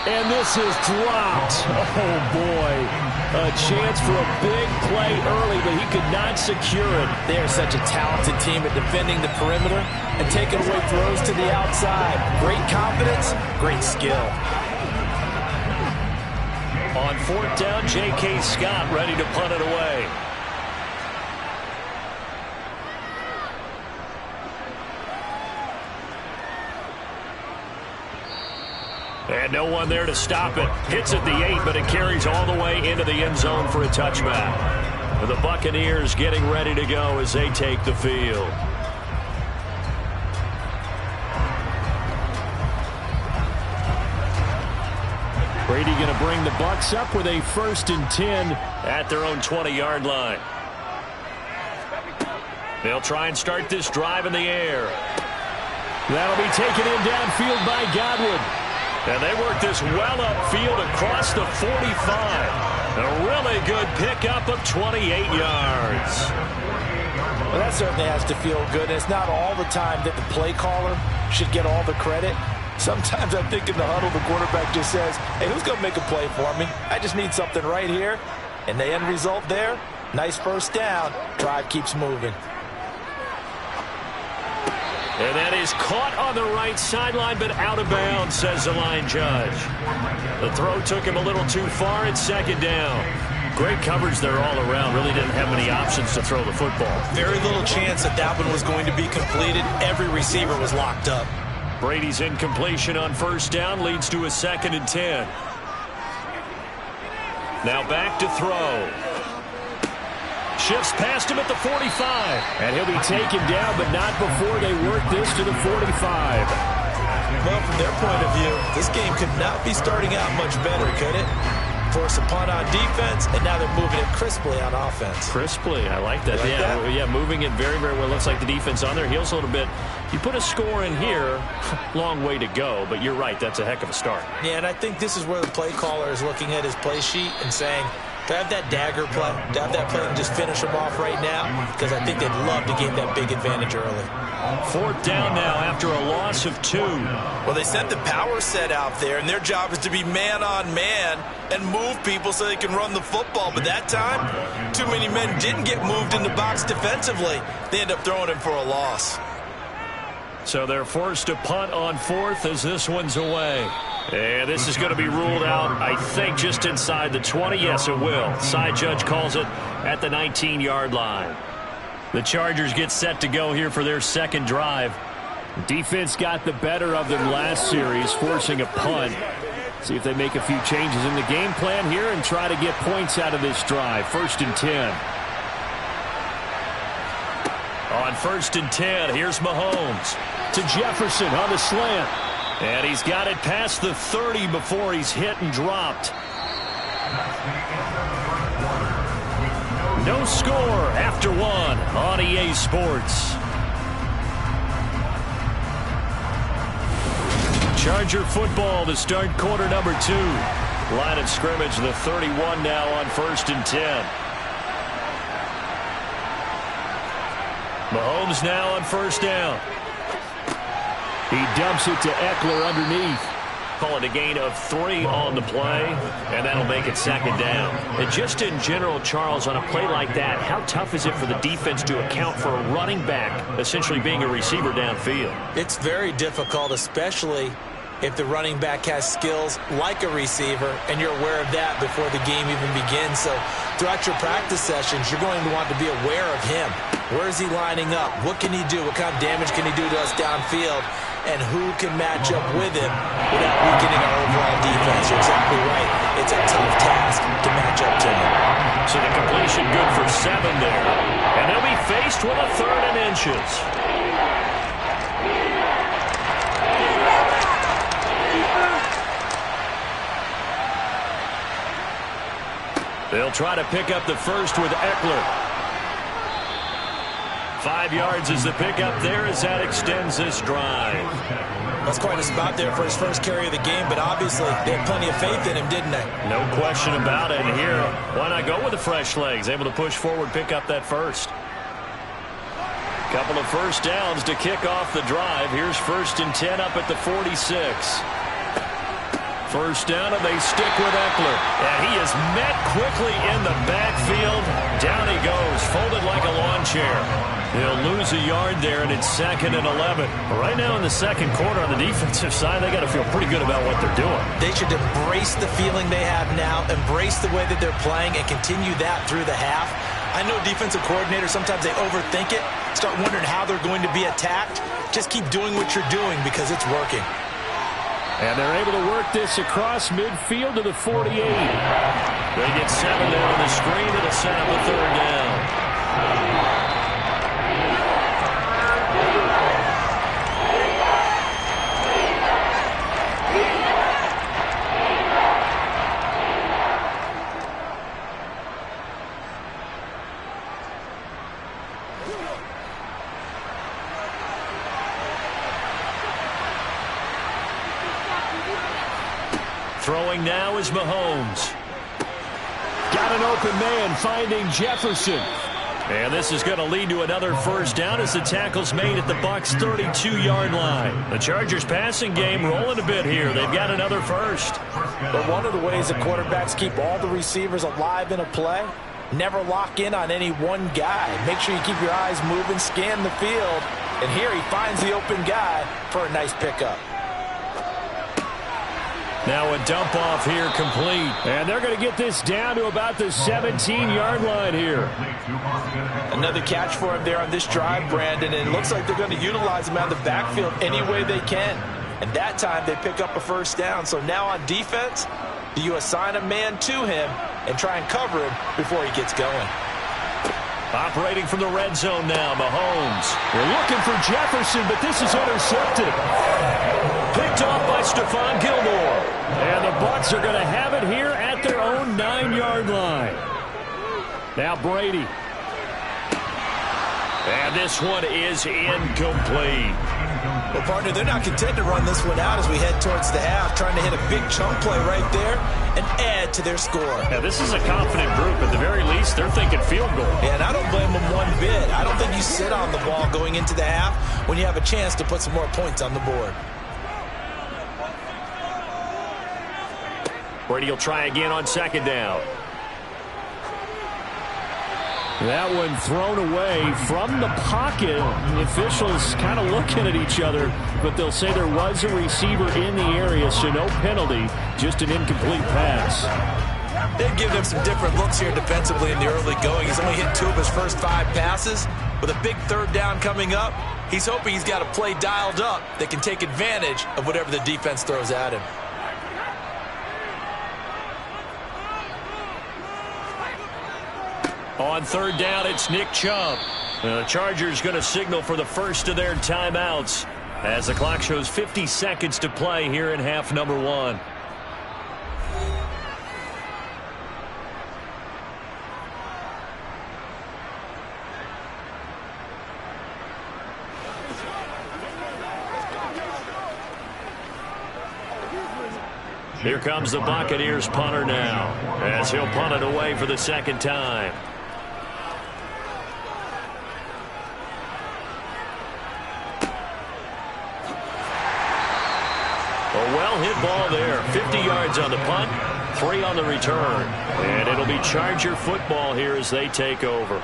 [SPEAKER 6] And this is dropped. Oh, boy. A chance for a big play early, but he could not secure it.
[SPEAKER 3] They are such a talented team at defending the perimeter and taking away throws to the outside. Great confidence, great skill.
[SPEAKER 2] On 4th down, J.K. Scott ready to punt it away. And no one there to stop it. Hits at the 8, but it carries all the way into the end zone for a touchback. The Buccaneers getting ready to go as they take the field.
[SPEAKER 6] Brady going to bring the Bucs up with a 1st and 10
[SPEAKER 2] at their own 20-yard line. They'll try and start this drive in the air.
[SPEAKER 6] That'll be taken in downfield by Godwin.
[SPEAKER 2] And they work this well upfield across the 45. A really good pickup of 28 yards.
[SPEAKER 3] Well, that certainly has to feel good. It's not all the time that the play caller should get all the credit. Sometimes I think in the huddle, the quarterback just says, hey, who's going to make a play for me? I just need something right here. And the end result there, nice first down. Drive keeps moving.
[SPEAKER 2] And that is caught on the right sideline, but out of bounds, says the line judge. The throw took him a little too far. It's 2nd down. Great coverage there all around. Really didn't have many options to throw the football.
[SPEAKER 3] Very little chance that that one was going to be completed. Every receiver was locked up.
[SPEAKER 2] Brady's incompletion on 1st down leads to a 2nd and 10. Now back to throw. Shifts past him at the 45.
[SPEAKER 6] And he'll be taken down, but not before they work this to the 45.
[SPEAKER 3] Well, from their point of view, this game could not be starting out much better, could it? Force a punt on defense, and now they're moving it crisply on offense.
[SPEAKER 2] Crisply, I like that. Yeah, moving it very, very well. Looks like the defense on their heels a little bit. You put a score in here, long way to go, but you're right, that's a heck of a start.
[SPEAKER 3] Yeah, and I think this is where the play caller is looking at his play sheet and saying, To have that dagger play, to have that play and just finish them off right now, because I think they'd love to gain that big advantage early.
[SPEAKER 2] 4th down now after a loss of 2.
[SPEAKER 3] Well, they sent the power set out there, and their job is to be man-on-man and move people so they can run the football. But that time, too many men didn't get moved in the box defensively. They end up throwing him for a loss.
[SPEAKER 2] So they're forced to punt on 4th as this one's away. And this is going to be ruled out, I think, just inside the 20. Yes, it will. Side judge calls it at the 19-yard line. The Chargers get set to go here for their second drive.
[SPEAKER 6] Defense got the better of them last series, forcing a punt. See if they make a few changes in the game plan here and try to get points out of this drive. 1st and 10.
[SPEAKER 2] On 1st and 10, here's Mahomes.
[SPEAKER 6] To Jefferson on the slant.
[SPEAKER 2] And he's got it past the 30 before he's hit and dropped. No score after 1 on EA Sports. Charger football to start quarter number 2. Line of scrimmage, the 31 now on 1st and 10. Mahomes now on 1st down.
[SPEAKER 6] He dumps it to Eckler underneath.
[SPEAKER 2] Call it a gain of 3 on the play, and that'll make it 2nd down. And just in general, Charles, on a play like that, how tough is it for the defense to account for a running back essentially being a receiver downfield?
[SPEAKER 3] It's very difficult, especially if the running back has skills like a receiver, and you're aware of that before the game even begins. So throughout your practice sessions, you're going to want to be aware of him. Where is he lining up? What can he do? What kind of damage can he do to us downfield? And who can match up with him without weakening our overall defense? You're exactly right. It's a tough task to match up to him.
[SPEAKER 2] So the completion good for 7 there. And they'll be faced with a 3rd and inches. They'll try to pick up the 1st with Eckler. 5 yards is the pickup there as that extends this drive.
[SPEAKER 3] That's quite a spot there for his first carry of the game, but obviously they had plenty of faith in him, didn't they?
[SPEAKER 2] No question about it. And here, why not go with the fresh legs? Able to push forward, pick up that 1st. Couple of 1st downs to kick off the drive. Here's 1st and 10 up at the 46. 1st down, and they stick with Eckler. And he is met quickly in the backfield. Down he goes, folded like a lawn chair. They'll lose a yard there, and it's 2nd and 11. Right now in the second quarter on the defensive side, they got to feel pretty good about what they're doing.
[SPEAKER 3] They should embrace the feeling they have now, embrace the way that they're playing, and continue that through the half. I know defensive coordinators, sometimes they overthink it, start wondering how they're going to be attacked. Just keep doing what you're doing because it's working.
[SPEAKER 6] And they're able to work this across midfield to the 48.
[SPEAKER 2] They get 7 there on the screen. It'll set up a 3rd down. Throwing now is Mahomes.
[SPEAKER 6] Got an open man finding Jefferson.
[SPEAKER 2] And this is going to lead to another 1st down as the tackle's made at the Bucs' 32-yard line. The Chargers passing game rolling a bit here. They've got another 1st.
[SPEAKER 3] But one of the ways that quarterbacks keep all the receivers alive in a play, never lock in on any one guy. Make sure you keep your eyes moving, scan the field. And here he finds the open guy for a nice pickup.
[SPEAKER 2] Now a dump off here complete.
[SPEAKER 6] And they're going to get this down to about the 17-yard line here.
[SPEAKER 3] Another catch for him there on this drive, Brandon, and it looks like they're going to utilize him out of the backfield any way they can. And that time they pick up a 1st down. So now on defense, do you assign a man to him and try and cover him before he gets going?
[SPEAKER 2] Operating from the red zone now, Mahomes.
[SPEAKER 6] They're looking for Jefferson, but this is intercepted.
[SPEAKER 2] Picked off by Stephon Gilmore.
[SPEAKER 6] And the Bucs are going to have it here at their own 9-yard line. Now Brady.
[SPEAKER 2] And this one is incomplete.
[SPEAKER 3] Well, partner, they're not content to run this one out as we head towards the half, trying to hit a big chunk play right there and add to their score.
[SPEAKER 6] Yeah, this is a confident group. At the very least, they're thinking field goal.
[SPEAKER 3] Yeah, and I don't blame them one bit. I don't think you sit on the ball going into the half when you have a chance to put some more points on the board.
[SPEAKER 6] Brady will try again on second down. That one thrown away from the pocket. The officials kind of looking at each other, but they'll say there was a receiver in the area, so no penalty, just an incomplete pass.
[SPEAKER 3] They've given him some different looks here defensively in the early going. He's only hit 2 of his first 5 passes. With a big third down coming up, he's hoping he's got a play dialed up that can take advantage of whatever the defense throws at him.
[SPEAKER 6] On third down, it's Nick Chubb. The Chargers going to signal for the first of their timeouts as the clock shows 50 seconds to play here in half number 1. Here comes the Buccaneers punter now as he'll punt it away for the second time. A well-hit ball there. 50 yards on the punt, 3 on the return. And it'll be Charger football here as they take over.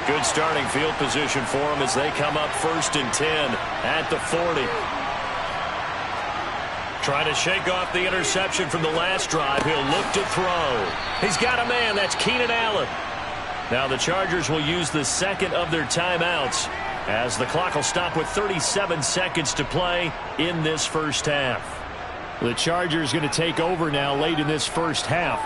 [SPEAKER 6] Good starting field position for them as they come up 1st and 10 at the 40. Trying to shake off the interception from the last drive. He'll look to throw. He's got a man. That's Keenan Allen. Now the Chargers will use the second of their timeouts as the clock will stop with 37 seconds to play in this first half. The Chargers going to take over now late in this first half.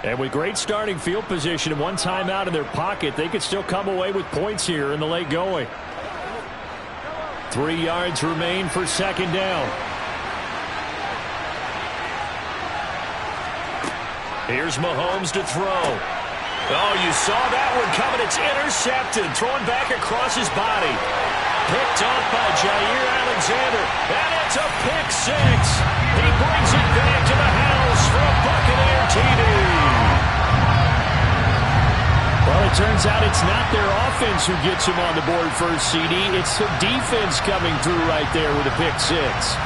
[SPEAKER 6] And with great starting field position and 1 timeout in their pocket, they could still come away with points here in the late going. 3 yards remain for second down. Here's Mahomes to throw. Oh, you saw that one coming. It's intercepted. Thrown back across his body. Picked off by Jair Alexander. And it's a pick 6. He brings it back to the house for a Buccaneer TD. Well, it turns out it's not their offense who gets him on the board first, CD. It's the defense coming through right there with a pick 6.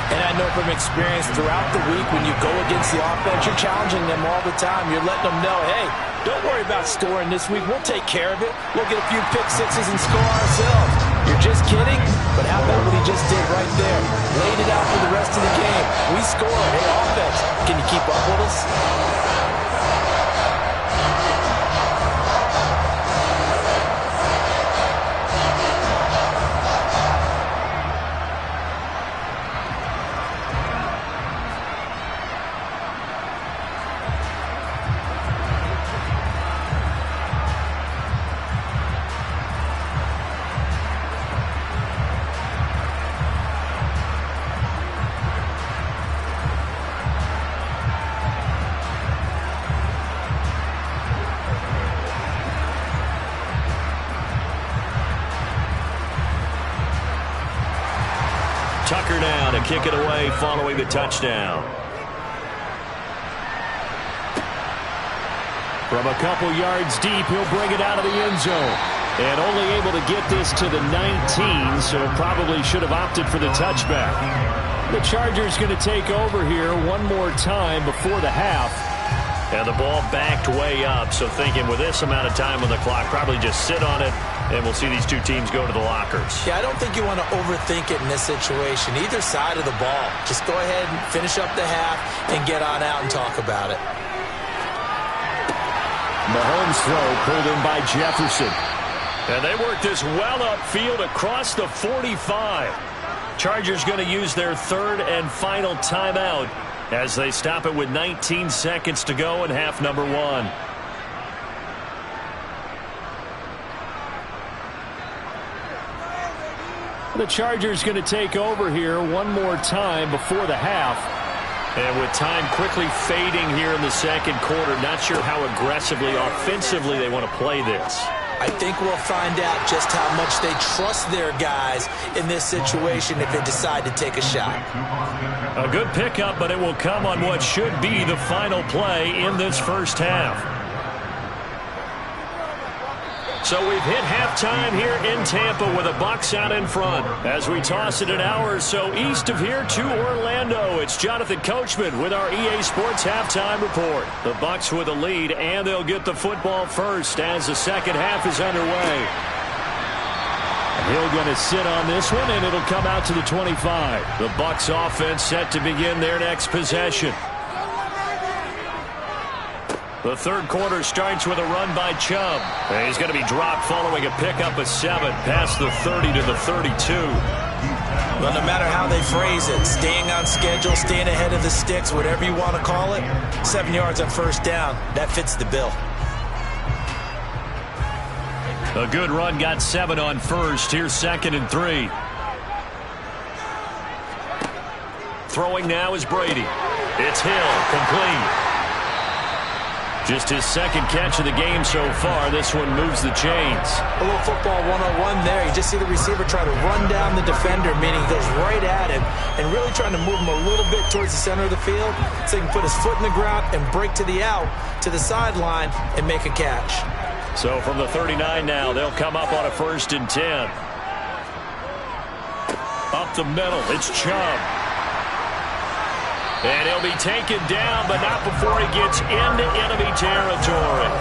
[SPEAKER 3] And I know from experience throughout the week when you go against the offense, you're challenging them all the time. You're letting them know, hey, don't worry about scoring this week. We'll take care of it. We'll get a few pick 6s and score ourselves. You're just kidding? But how about what he just did right there? Laid it out for the rest of the game. We scored. Hey, offense, can you keep up with us?
[SPEAKER 6] Tucker now to kick it away following the touchdown. From a couple yards deep, he'll bring it out of the end zone. And only able to get this to the 19, so probably should have opted for the touchback. The Chargers going to take over here one more time before the half. And the ball backed way up, so thinking with this amount of time on the clock, probably just sit on it, and we'll see these two teams go to the lockers.
[SPEAKER 3] Yeah, I don't think you want to overthink it in this situation. Either side of the ball. Just go ahead and finish up the half and get on out and talk about it.
[SPEAKER 6] Mahomes' throw pulled in by Jefferson. And they work this well upfield across the 45. Chargers going to use their third and final timeout as they stop it with 19 seconds to go in half number 1. The Chargers going to take over here one more time before the half. And with time quickly fading here in the second quarter, not sure how aggressively, offensively they want to play this.
[SPEAKER 3] I think we'll find out just how much they trust their guys in this situation if they decide to take a shot.
[SPEAKER 6] A good pickup, but it will come on what should be the final play in this first half. So we've hit halftime here in Tampa with the Bucs out in front. As we toss it an hour or so east of here to Orlando, it's Jonathan Coachman with our EA Sports Halftime Report. The Bucs with a lead, and they'll get the football first as the second half is underway. Hill going to sit on this one, and it'll come out to the 25. The Bucs offense set to begin their next possession. The third quarter starts with a run by Chubb. And he's going to be dropped following a pickup of 7 past the 30 to the 32.
[SPEAKER 3] Well, no matter how they phrase it, staying on schedule, staying ahead of the sticks, whatever you want to call it, 7 yards on first down, that fits the bill.
[SPEAKER 6] A good run got 7 on first. Here's 2nd and 3. Throwing now is Brady. It's Hill, complete. Just his second catch of the game so far. This one moves the chains.
[SPEAKER 3] A little football 101 there. You just see the receiver try to run down the defender, meaning he goes right at him and really trying to move him a little bit towards the center of the field so he can put his foot in the ground and break to the out, to the sideline, and make a catch.
[SPEAKER 6] So from the 39 now, they'll come up on a 1st and 10. Up the middle, it's Chubb. And he'll be taken down, but not before he gets into enemy territory.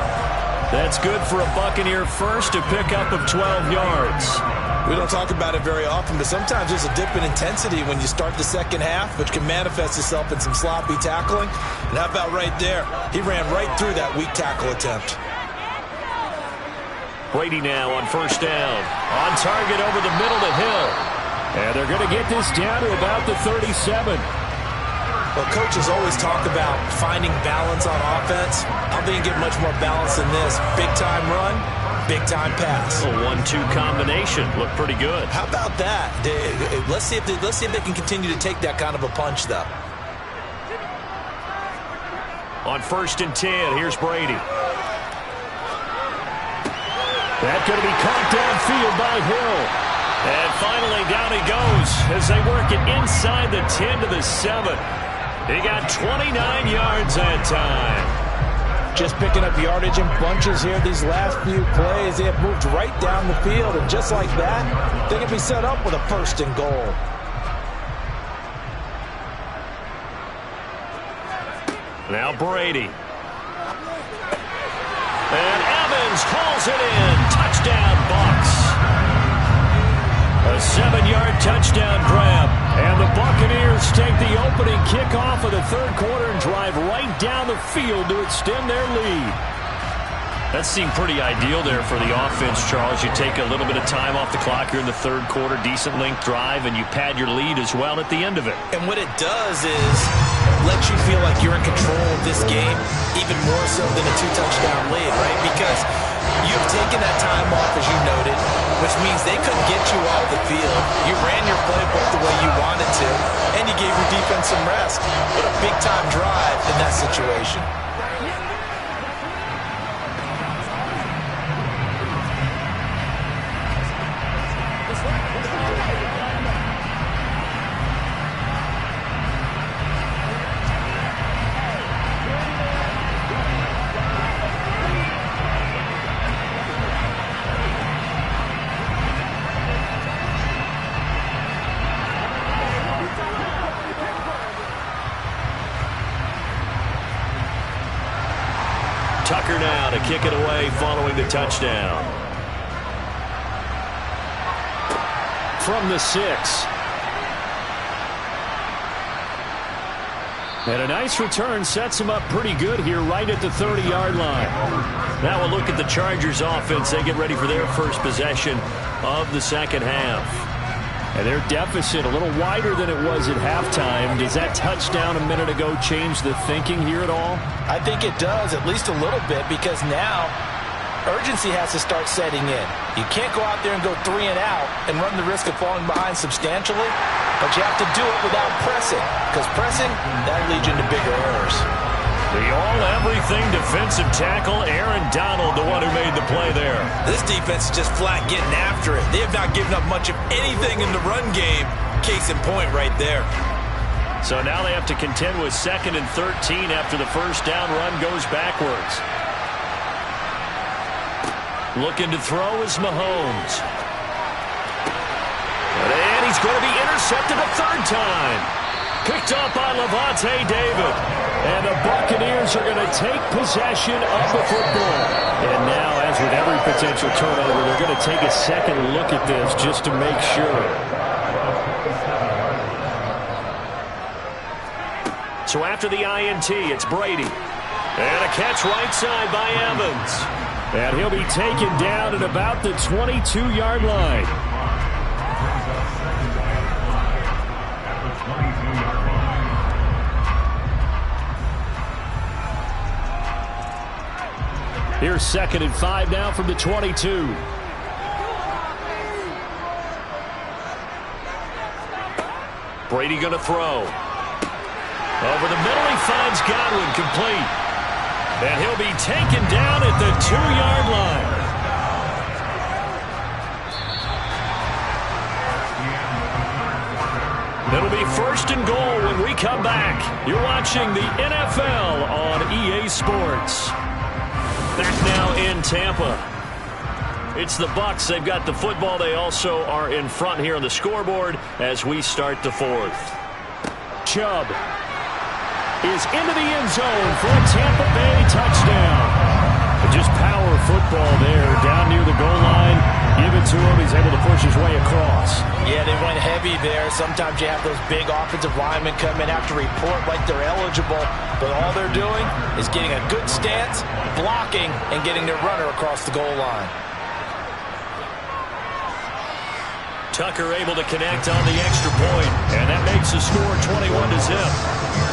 [SPEAKER 6] That's good for a Buccaneer first, a pickup of 12 yards.
[SPEAKER 3] We don't talk about it very often, but sometimes there's a dip in intensity when you start the second half, which can manifest itself in some sloppy tackling. And how about right there? He ran right through that weak tackle attempt.
[SPEAKER 6] Brady now on 1st down. On target over the middle to Hill. And they're going to get this down to about the 37.
[SPEAKER 3] Well, coaches always talk about finding balance on offense. I don't think you get much more balance than this. Big-time run, big-time pass.
[SPEAKER 6] A 1-2 combination. Looked pretty good.
[SPEAKER 3] How about that? Let's see if they can continue to take that kind of a punch, though.
[SPEAKER 6] On 1st and 10, here's Brady. That's going to be caught downfield by Hill. And finally, down he goes as they work it inside the 10 to the 7. He got 29 yards that time.
[SPEAKER 3] Just picking up yardage in bunches here these last few plays. They have moved right down the field, and just like that, they can be set up with a 1st and goal.
[SPEAKER 6] Now Brady. And Evans hauls it in. Touchdown, Bucs. A 7-yard touchdown grab. And the Buccaneers take the opening kickoff of the third quarter and drive right down the field to extend their lead. That seemed pretty ideal there for the offense, Charles. You take a little bit of time off the clock here in the third quarter, decent length drive, and you pad your lead as well at the end of it.
[SPEAKER 3] And what it does is let you feel like you're in control of this game, even more so than a 2-touchdown lead, right? Because you've taken that time off, as you noted, which means they couldn't get you off the field. You ran your playbook the way you wanted to, and you gave your defense some rest. What a big-time drive in that situation.
[SPEAKER 6] Tucker now to kick it away following the touchdown. From the 6. And a nice return sets him up pretty good here right at the 30-yard line. Now we'll look at the Chargers offense. They get ready for their first possession of the second half. And their deficit a little wider than it was at halftime. Does that touchdown a minute ago change the thinking here at all?
[SPEAKER 3] I think it does, at least a little bit, because now urgency has to start setting in. You can't go out there and go 3 and out and run the risk of falling behind substantially. but you have to do it without pressing, because pressing, that leads you into bigger errors.
[SPEAKER 2] The all-everything defensive tackle, Aaron Donald, the one who made the play there.
[SPEAKER 3] This defense is just flat getting after it. They have not given up much of anything in the run game. Case in point right there.
[SPEAKER 2] So now they have to contend with 2nd and 13 after the first down run goes backwards. Looking to throw is Mahomes. And he's going to be intercepted a 3rd time. Picked up by Lavonte David. And the Buccaneers are going to take possession of the football. And now, as with every potential turnover, they're going to take a second look at this just to make sure. So after the INT, it's Brady. And a catch right side by Evans. And he'll be taken down at about the 22-yard line. Here's 2nd and 5 now from the 22. Brady going to throw. Over the middle, he finds Godwin, complete. And he'll be taken down at the 2-yard line. It'll be 1st and goal when we come back. You're watching the NFL on EA Sports. Back now in Tampa. It's the Bucs. They've got the football. They also are in front here on the scoreboard as we start the 4th. Chubb is into the end zone for a Tampa Bay touchdown. Just power football there down near the goal line. Give it to him. He's able to push his way across.
[SPEAKER 3] Yeah, they went heavy there. Sometimes you have those big offensive linemen come in, have to report like they're eligible, but all they're doing is getting a good stance, blocking, and getting their runner across the goal line.
[SPEAKER 2] Tucker able to connect on the extra point, and that makes the score 21-0.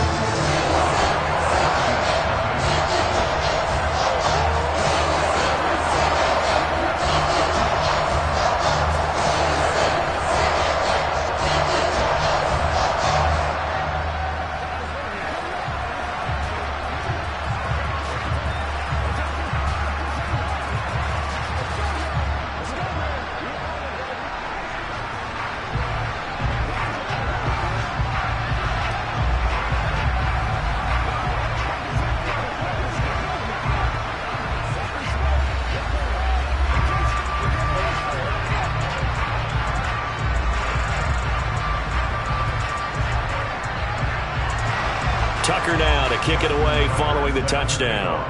[SPEAKER 2] Tucker now to kick it away following the touchdown.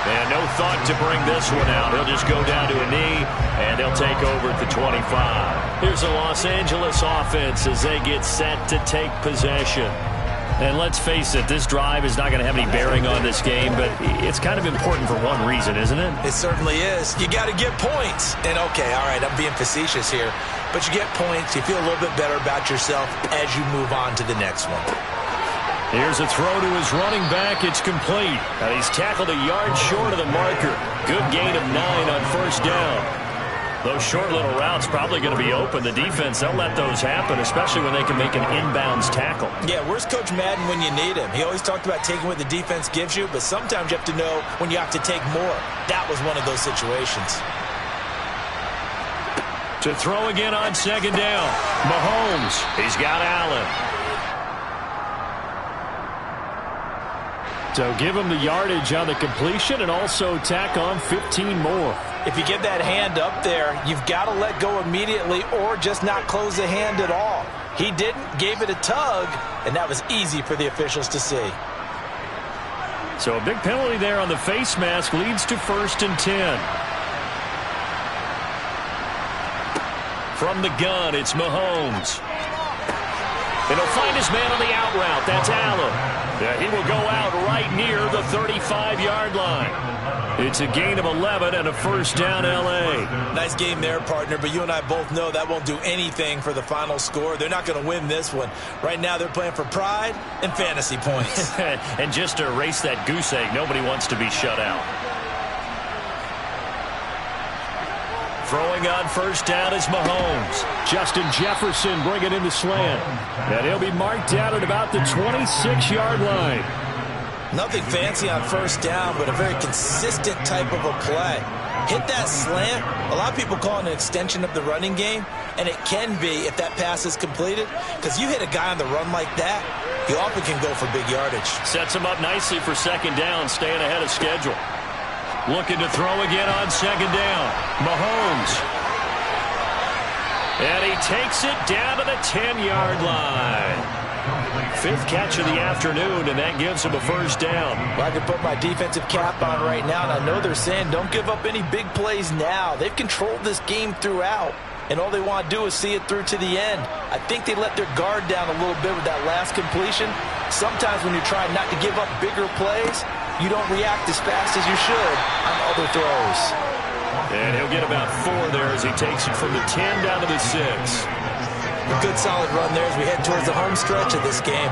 [SPEAKER 2] And no thought to bring this one out. He'll just go down to a knee, and they'll take over at the 25. Here's the Los Angeles offense as they get set to take possession. And let's face it, this drive is not going to have any bearing on this game, but it's kind of important for one reason, isn't it?
[SPEAKER 3] It certainly is. You got to get points. And, okay, all right, I'm being facetious here, but you get points, you feel a little bit better about yourself as you move on to the next one.
[SPEAKER 2] Here's a throw to his running back. It's complete. And he's tackled a yard short of the marker. Good gain of 9 on 1st down. Those short little routes probably going to be open. The defense, they'll let those happen, especially when they can make an inbounds tackle.
[SPEAKER 3] Yeah, where's Coach Madden when you need him? He always talked about taking what the defense gives you, but sometimes you have to know when you have to take more. That was one of those situations.
[SPEAKER 2] To throw again on 2nd down. Mahomes, he's got Allen. So give him the yardage on the completion and also tack on 15 more.
[SPEAKER 3] If you get that hand up there, you've got to let go immediately or just not close the hand at all. He didn't, gave it a tug, and that was easy for the officials to see.
[SPEAKER 2] So a big penalty there on the face mask leads to 1st and 10. From the gun, it's Mahomes. And he'll find his man on the out route. That's Allen. Yeah, he will go out right near the 35-yard line. It's a gain of 11 and a 1st down, L.A.
[SPEAKER 3] Nice game there, partner, but you and I both know that won't do anything for the final score. They're not going to win this one. Right now they're playing for pride and fantasy points.
[SPEAKER 2] And just to erase that goose egg, nobody wants to be shut out. Throwing on first down is Mahomes.
[SPEAKER 6] Justin Jefferson bringing in the slant. And he'll be marked out at about the 26-yard line.
[SPEAKER 3] Nothing fancy on first down, but a very consistent type of a play. Hit that slant. A lot of people call it an extension of the running game, and it can be if that pass is completed, because you hit a guy on the run like that, he often can go for big yardage.
[SPEAKER 2] Sets him up nicely for second down, staying ahead of schedule. Looking to throw again on second down. Mahomes. And he takes it down to the 10-yard line. Fifth catch of the afternoon, and that gives him a first down.
[SPEAKER 3] Well, I can put my defensive cap on right now, and I know they're saying don't give up any big plays now. They've controlled this game throughout, and all they want to do is see it through to the end. I think they let their guard down a little bit with that last completion. Sometimes when you're trying not to give up bigger plays, you don't react as fast as you should on other throws.
[SPEAKER 2] And he'll get about 4 there as he takes it from the 10 down to the 6.
[SPEAKER 3] A good solid run there as we head towards the home stretch of this game.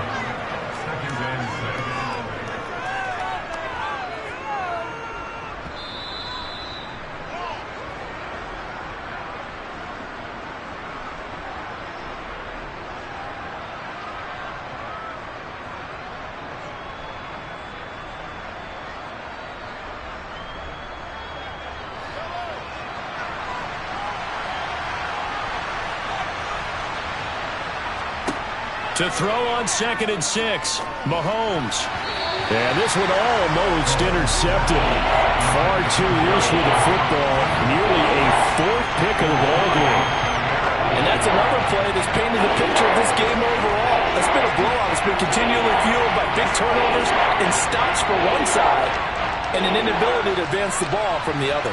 [SPEAKER 2] To throw on 2nd and 6, Mahomes. And this one almost intercepted. Far too loose with the football. Nearly a 4th pick of the ball game.
[SPEAKER 3] And that's another play that's painted the picture of this game overall. It's been a blowout. It's been continually fueled by big turnovers and stops for one side and an inability to advance the ball from the other.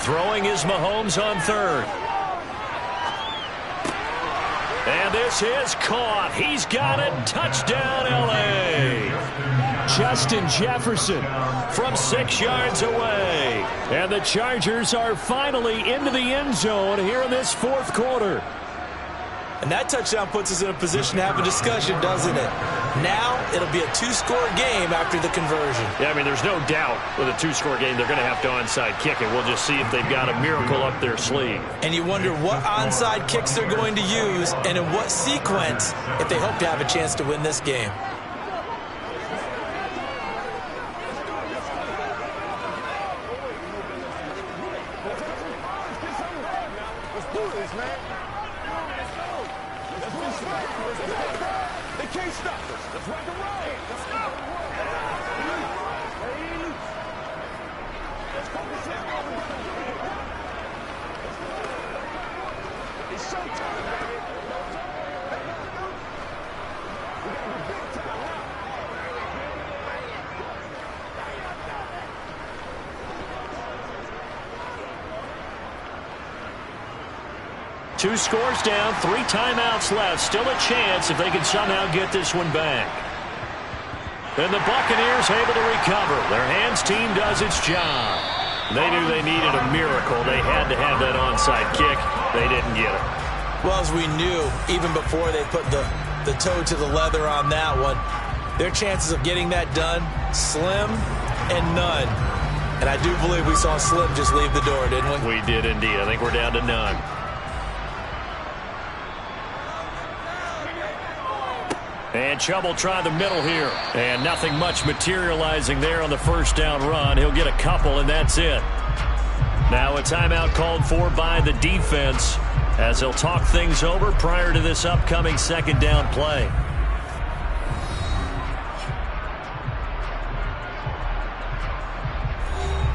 [SPEAKER 2] Throwing is Mahomes on 3rd. And this is caught. He's got it. Touchdown, L.A.
[SPEAKER 6] Justin Jefferson
[SPEAKER 2] from 6 yards away.
[SPEAKER 6] And the Chargers are finally into the end zone here in this 4th quarter.
[SPEAKER 3] And that touchdown puts us in a position to have a discussion, doesn't it? Now it'll be a 2-score game after the conversion.
[SPEAKER 2] Yeah, I mean, there's no doubt with a 2-score game they're going to have to onside kick it. We'll just see if they've got a miracle up their sleeve.
[SPEAKER 3] And you wonder what onside kicks they're going to use and in what sequence if they hope to have a chance to win this game.
[SPEAKER 2] Two scores down, 3 timeouts left. Still a chance if they can somehow get this one back. And the Buccaneers able to recover. Their hands team does its job. They knew they needed a miracle. They had to have that onside kick. They didn't get it.
[SPEAKER 3] Well, as we knew, even before they put the toe to the leather on that one, their chances of getting that done, slim and none. And I do believe we saw Slim just leave the door, didn't we?
[SPEAKER 2] We did indeed. I think we're down to none. And Chubb will try the middle here. And nothing much materializing there on the first down run. He'll get a couple, and that's it. Now a timeout called for by the defense as they'll talk things over prior to this upcoming second down play.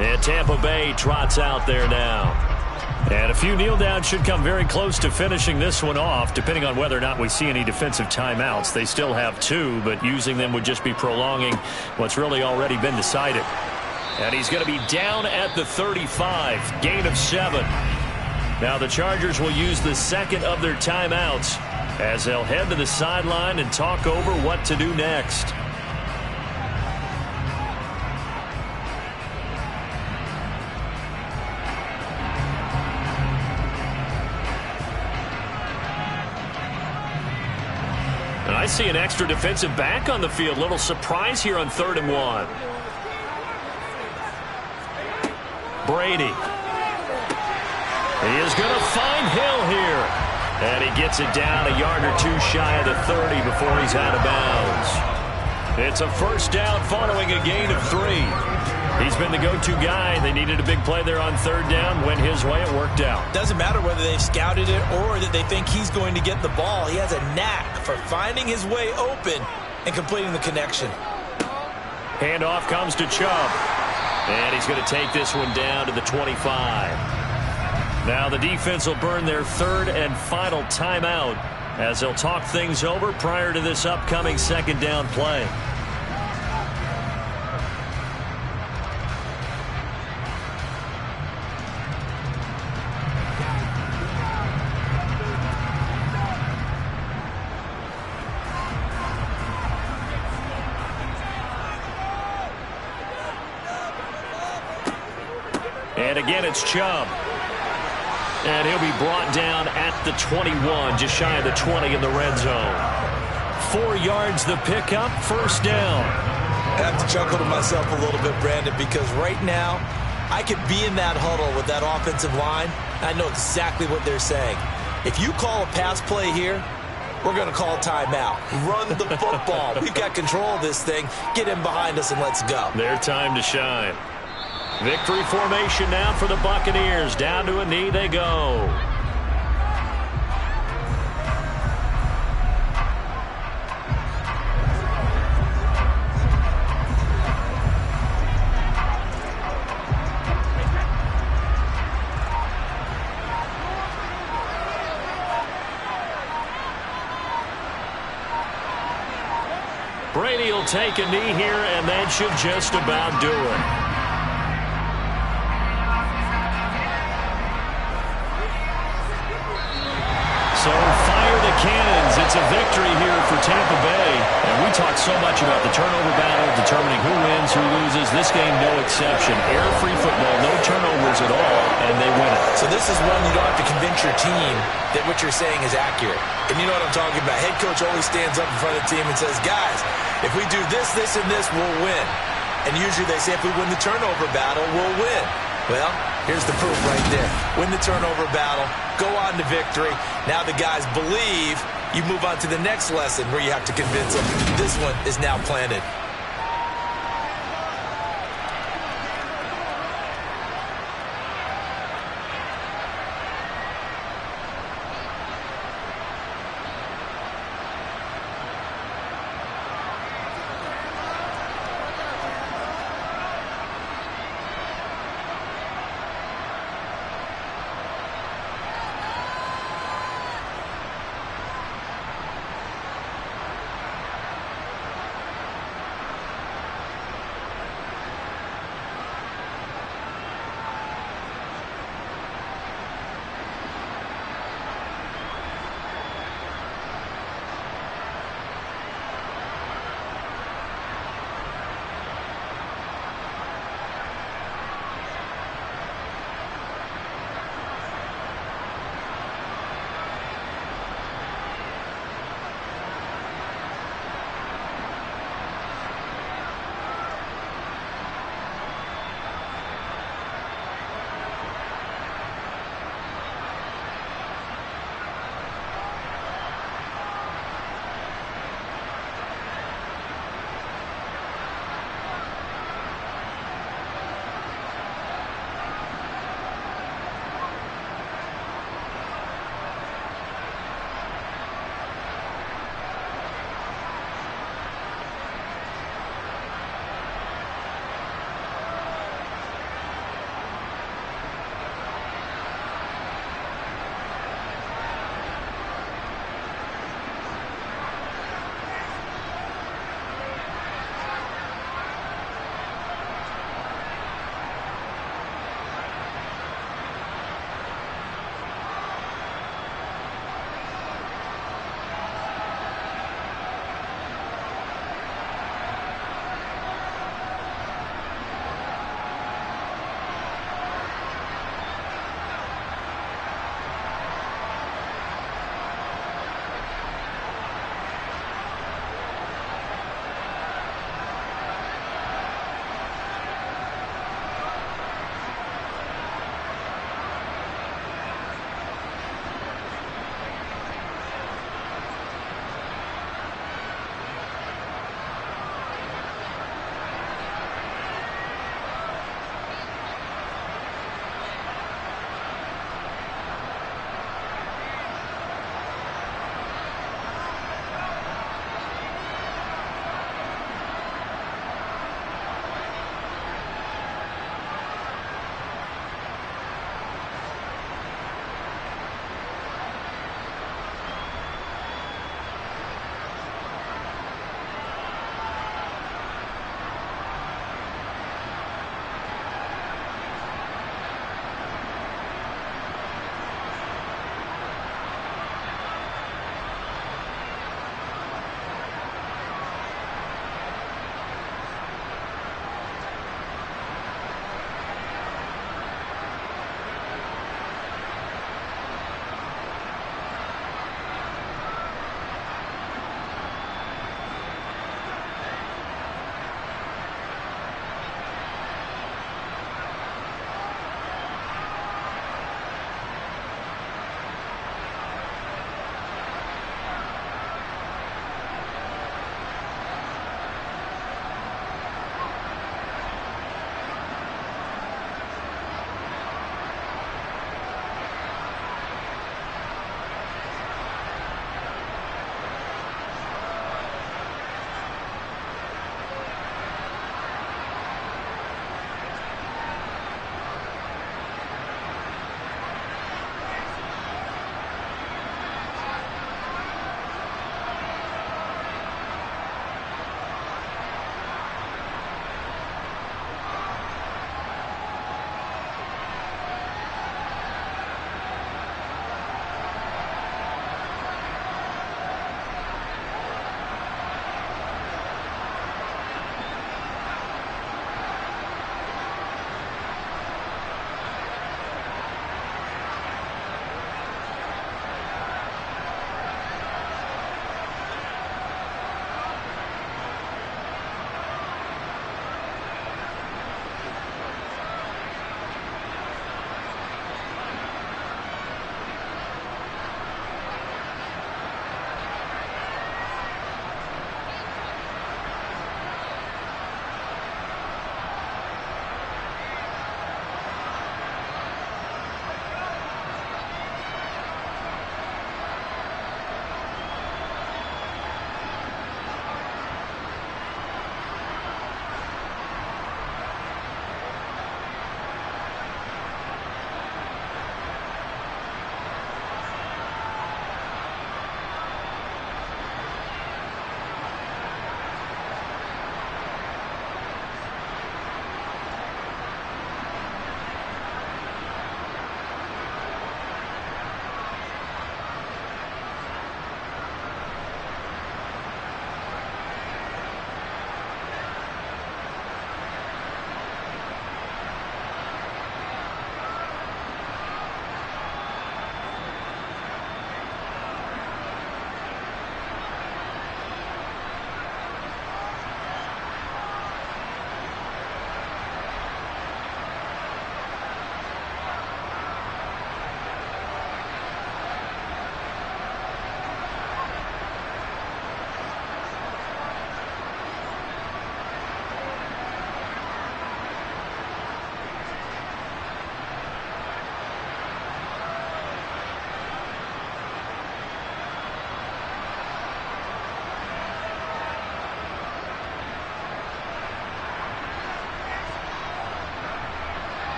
[SPEAKER 2] And Tampa Bay trots out there now. And a few kneel downs should come very close to finishing this one off, depending on whether or not we see any defensive timeouts. They still have 2, but using them would just be prolonging what's really already been decided. And he's going to be down at the 35, gain of 7. Now the Chargers will use the second of their timeouts as they'll head to the sideline and talk over what to do next. I see an extra defensive back on the field. Little surprise here on 3rd and 1.
[SPEAKER 6] Brady. He is going to find Hill here. And he gets it down a yard or two shy of the 30 before he's out of bounds. It's a first down following a gain of 3. He's been the go-to guy. They needed a big play there on third down. Went his way. It worked out.
[SPEAKER 3] Doesn't matter whether they've scouted it or that they think he's going to get the ball. He has a knack for finding his way open and completing the connection.
[SPEAKER 6] Handoff comes to Chubb. And he's going to take this one down to the 25. Now the defense will burn their third and final timeout as they'll talk things over prior to this upcoming second down play. And again, it's Chubb. And he'll be brought down at the 21, just shy of the 20 in the red zone. 4 yards the pickup, first down.
[SPEAKER 3] I have to chuckle to myself a little bit, Brandon, because right now I could be in that huddle with that offensive line. I know exactly what they're saying. If you call a pass play here, we're going to call timeout. Run the football. We've got control of this thing. Get in behind us and let's go.
[SPEAKER 6] Their time to shine. Victory formation now for the Buccaneers. Down to a knee they go. Brady will take a knee here, and that should just about do it. So fire the cannons. It's a victory here for Tampa Bay. And we talk so much about the turnover battle, determining who wins, who loses. This game, no exception. Error-free football, no turnovers at all, and they win it.
[SPEAKER 3] So this is one you don't have to convince your team that what you're saying is accurate. And you know what I'm talking about. Head coach always stands up in front of the team and says, guys, if we do this, this, and this, we'll win. And usually they say if we win the turnover battle, we'll win. Well, here's the proof right there. Win the turnover battle, go on to victory. Now the guys believe. You move on to the next lesson where you have to convince them. This one is now planted.